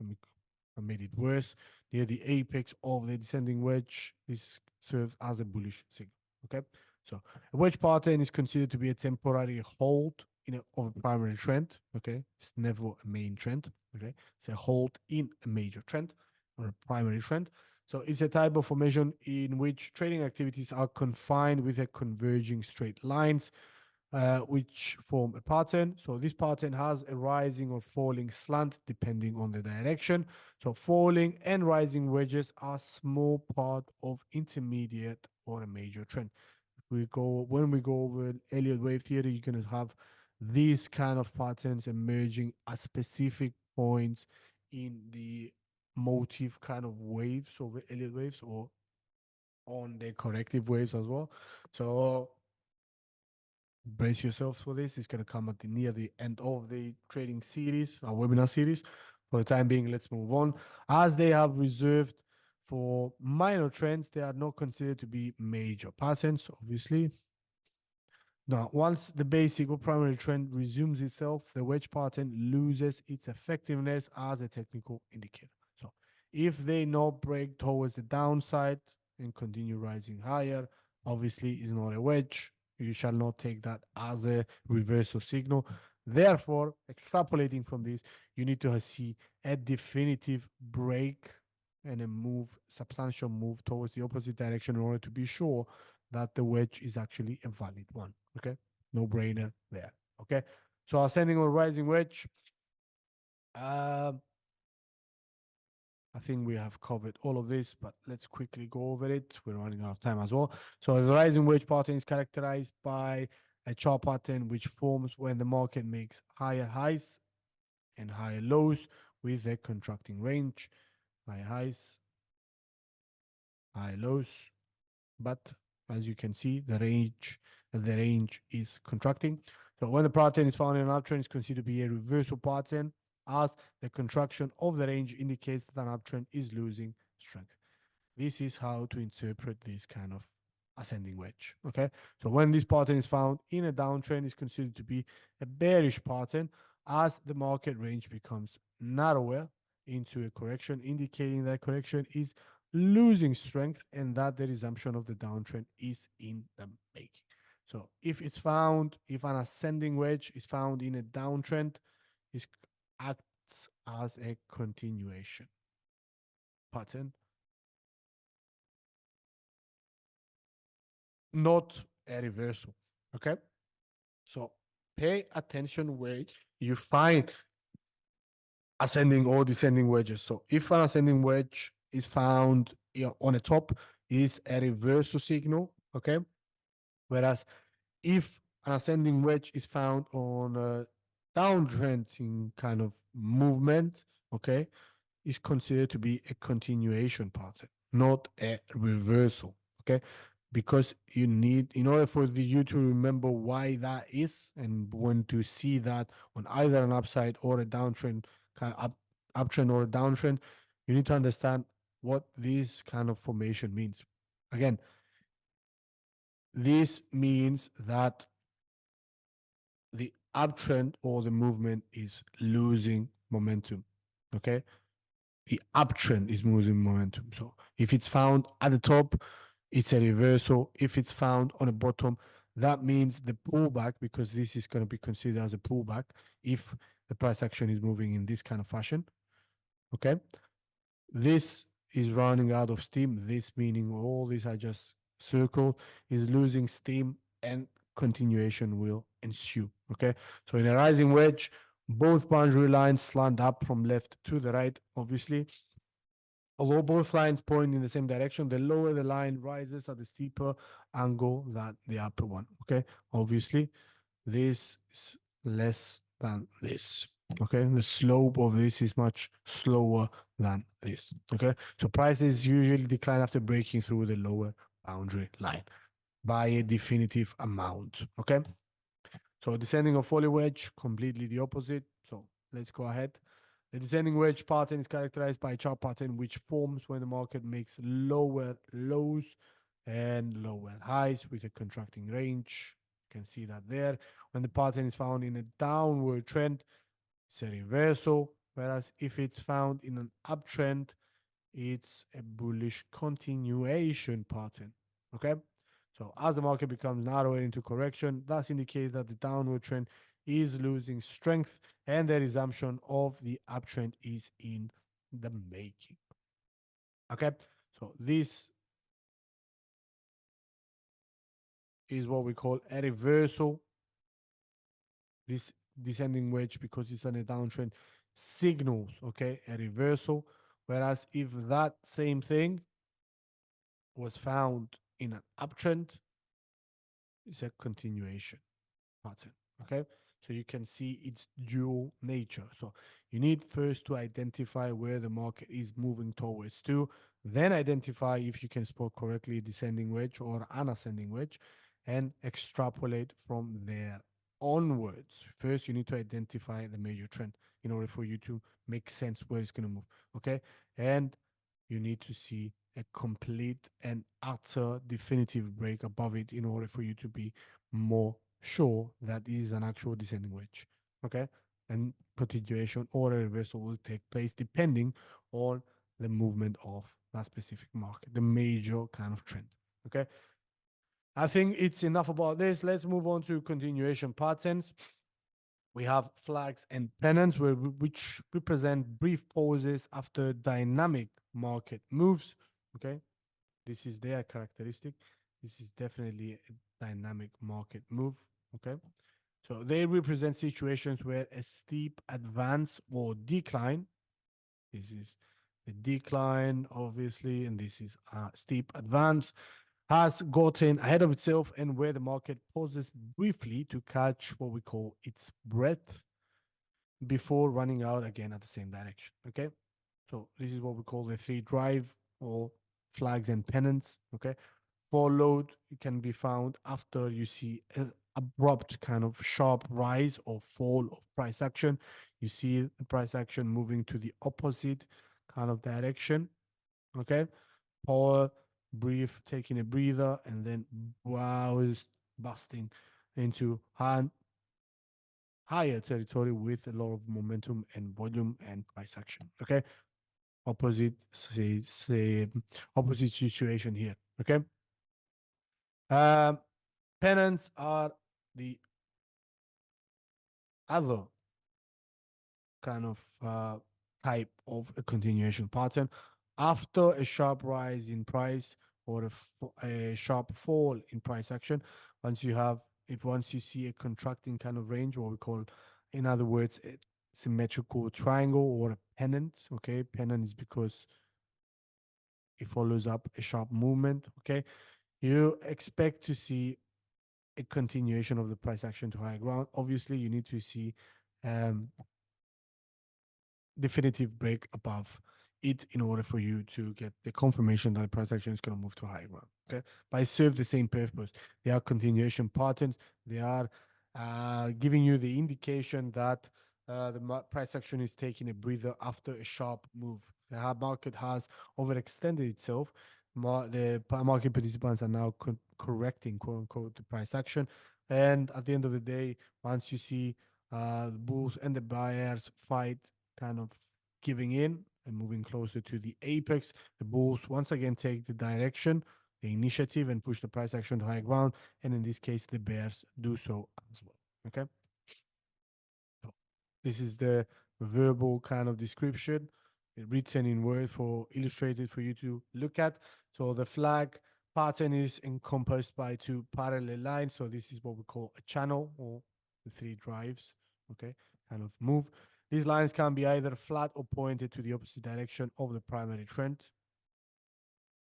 Speaker 3: I made it worse. Near the apex of the descending wedge, this serves as a bullish signal. Okay, so a wedge pattern is considered to be a temporary hold of a primary trend. Okay, it's never a main trend. Okay, it's a hold in a major trend or a primary trend. So it's a type of formation in which trading activities are confined with a converging straight lines which form a pattern. So this pattern has a rising or falling slant depending on the direction. So falling and rising wedges are small part of intermediate or a major trend. When we go over Elliott wave theory, you're going to have these kind of patterns emerging at specific points in the motive kind of waves over Elliott waves or on the corrective waves as well. So brace yourselves for this. It's going to come near the end of the trading series, our webinar series. For the time being, let's move on. As they have reserved for minor trends, they are not considered to be major patterns, obviously. Now, once the basic or primary trend resumes itself, the wedge pattern loses its effectiveness as a technical indicator. So if they not break towards the downside and continue rising higher, obviously is not a wedge. You shall not take that as a reversal signal. Therefore, extrapolating from this, you need to see a definitive break and a move, substantial move towards the opposite direction in order to be sure that the wedge is actually a valid one. Okay, no brainer there. Okay, so ascending or rising wedge. I think we have covered all of this, but let's quickly go over it. We're running out of time as well. So the rising wedge pattern is characterized by a chart pattern which forms when the market makes higher highs and higher lows with a contracting range. Higher highs, higher lows, but as you can see, the range is contracting. So when the pattern is found in an uptrend, it's considered to be a reversal pattern, as the contraction of the range indicates that an uptrend is losing strength. This is how to interpret this kind of ascending wedge. Okay, so when this pattern is found in a downtrend, it's considered to be a bearish pattern, as the market range becomes narrower into a correction, indicating that correction is losing strength and that the resumption of the downtrend is in the making. So if an ascending wedge is found in a downtrend, it acts as a continuation pattern, not a reversal. Okay, so pay attention where you find ascending or descending wedges. So if an ascending wedge is found on the top, is a reversal signal. Okay, whereas if an ascending wedge is found on a downtrending kind of movement, okay, is considered to be a continuation pattern, not a reversal. Okay, because you need, in order for you to remember why that is, and when to see that on either an upside or a downtrend, kind of uptrend or a downtrend, you need to understand what this kind of formation means. Again, this means that the uptrend or the movement is losing momentum. Okay, the uptrend is losing momentum. So if it's found at the top, it's a reversal. If it's found on the bottom, that means the pullback, because this is going to be considered as a pullback if the price action is moving in this kind of fashion. Okay, this is running out of steam. This meaning all this I just circled is losing steam, and continuation will ensue. Okay, so in a rising wedge, both boundary lines slant up from left to the right, obviously. Although both lines point in the same direction, the lower the line rises at a steeper angle than the upper one. Okay, obviously, this is less than this. Okay, the slope of this is much slower than this. Okay, so prices usually decline after breaking through the lower boundary line by a definitive amount. Okay, so descending or falling wedge, completely the opposite. So let's go ahead. The descending wedge pattern is characterized by a chart pattern which forms when the market makes lower lows and lower highs with a contracting range. You can see that there. When the pattern is found in a downward trend, it's a reversal. Whereas if it's found in an uptrend, it's a bullish continuation pattern. Okay? So as the market becomes narrower into correction, that indicates that the downward trend is losing strength and the resumption of the uptrend is in the making. Okay, so this is what we call a reversal. This descending wedge, because it's on a downtrend, signals, okay, a reversal. Whereas if that same thing was found in an uptrend, it's a continuation pattern. Okay, so you can see its dual nature. So you need first to identify where the market is moving towards to, then identify if you can spot correctly a descending wedge or an ascending wedge, and extrapolate from there onwards. First, you need to identify the major trend in order for you to make sense where it's going to move. Okay, and you need to see a complete and utter definitive break above it in order for you to be more sure that it is an actual descending wedge. Okay, and continuation or a reversal will take place depending on the movement of that specific market, the major kind of trend. Okay, I think it's enough about this. Let's move on to continuation patterns. We have flags and pennants, which represent brief pauses after dynamic market moves. Okay, this is their characteristic. This is definitely a dynamic market move. Okay, so they represent situations where a steep advance or decline. This is the decline, obviously, and this is a steep advance, has gotten ahead of itself, and where the market pauses briefly to catch what we call its breath before running out again at the same direction. Okay, so this is what we call the three drive or flags and pennants. Okay, followed can be found after you see an abrupt kind of sharp rise or fall of price action. You see the price action moving to the opposite kind of direction. Okay, power, brief, taking a breather, and then wow, is busting into higher territory with a lot of momentum and volume and price action. Okay, opposite say opposite situation here. Okay, pennants are the other kind of type of a continuation pattern after a sharp rise in price or a sharp fall in price action. Once you see a contracting kind of range, what we call, in other words, a symmetrical triangle or a pennant. Okay, pennant is because it follows up a sharp movement. Okay, you expect to see a continuation of the price action to higher ground. Obviously, you need to see um, definitive break above it in order for you to get the confirmation that the price action is going to move to higher ground. Okay, but it serves the same purpose. They are continuation patterns. They are giving you the indication that the price action is taking a breather after a sharp move. The market has overextended itself. The market participants are now correcting, quote unquote, the price action. And at the end of the day, once you see the bulls and the buyers fight kind of giving in and moving closer to the apex, the bulls once again take the direction, the initiative, and push the price action to high ground. And in this case, the bears do so as well. Okay. So this is the verbal kind of description, written in word for illustrated for you to look at. So the flag pattern is encompassed by two parallel lines. So this is what we call a channel or the three drives. Okay, kind of move. These lines can be either flat or pointed to the opposite direction of the primary trend.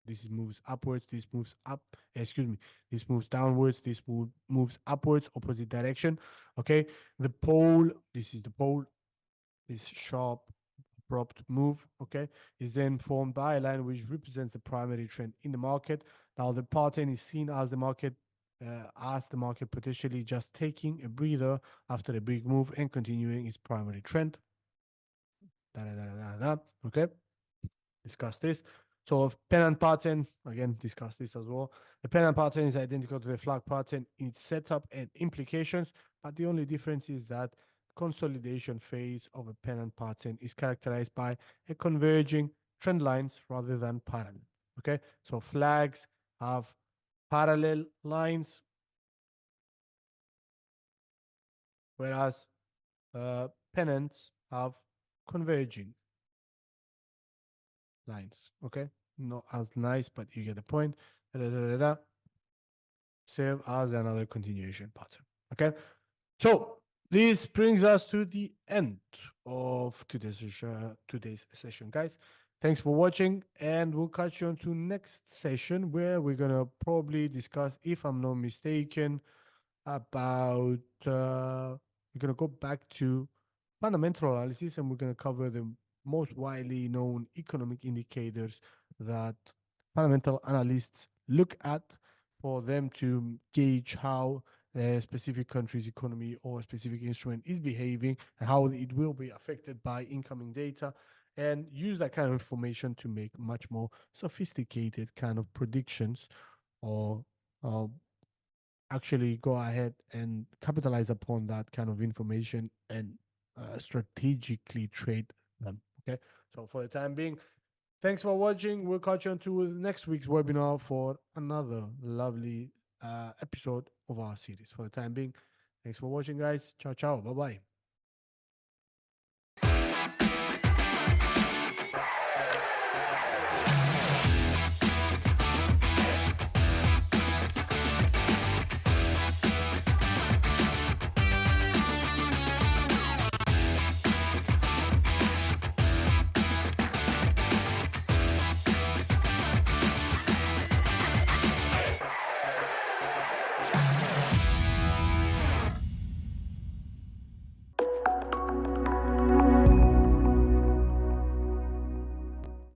Speaker 3: This moves upwards, this moves up, excuse me, this moves downwards, this moves upwards, opposite direction. Okay, the pole, this is the pole, this sharp, abrupt move, okay, is then formed by a line which represents the primary trend in the market. Now, the pattern is seen as the market potentially just taking a breather after a big move and continuing its primary trend. Okay, discuss this. So pennant pattern, again, discuss this as well. The pennant pattern is identical to the flag pattern in its setup and implications, but the only difference is that consolidation phase of a pennant pattern is characterized by a converging trend lines rather than parallel. Okay, so flags have parallel lines, whereas pennants have converging lines. Okay, not as nice, but you get the point. Serve as another continuation pattern. Okay, so this brings us to the end of today's session, guys. Thanks for watching, and we'll catch you on to next session where we're gonna probably discuss, if I'm not mistaken, about we're going to go back to fundamental analysis, and we're going to cover the most widely known economic indicators that fundamental analysts look at for them to gauge how a specific country's economy or a specific instrument is behaving and how it will be affected by incoming data, and use that kind of information to make much more sophisticated kind of predictions or actually go ahead and capitalize upon that kind of information and strategically trade them. Okay, so for the time being, thanks for watching. We'll catch you on to next week's webinar for another lovely episode of our series. For the time being, thanks for watching, guys. Ciao, ciao. Bye bye.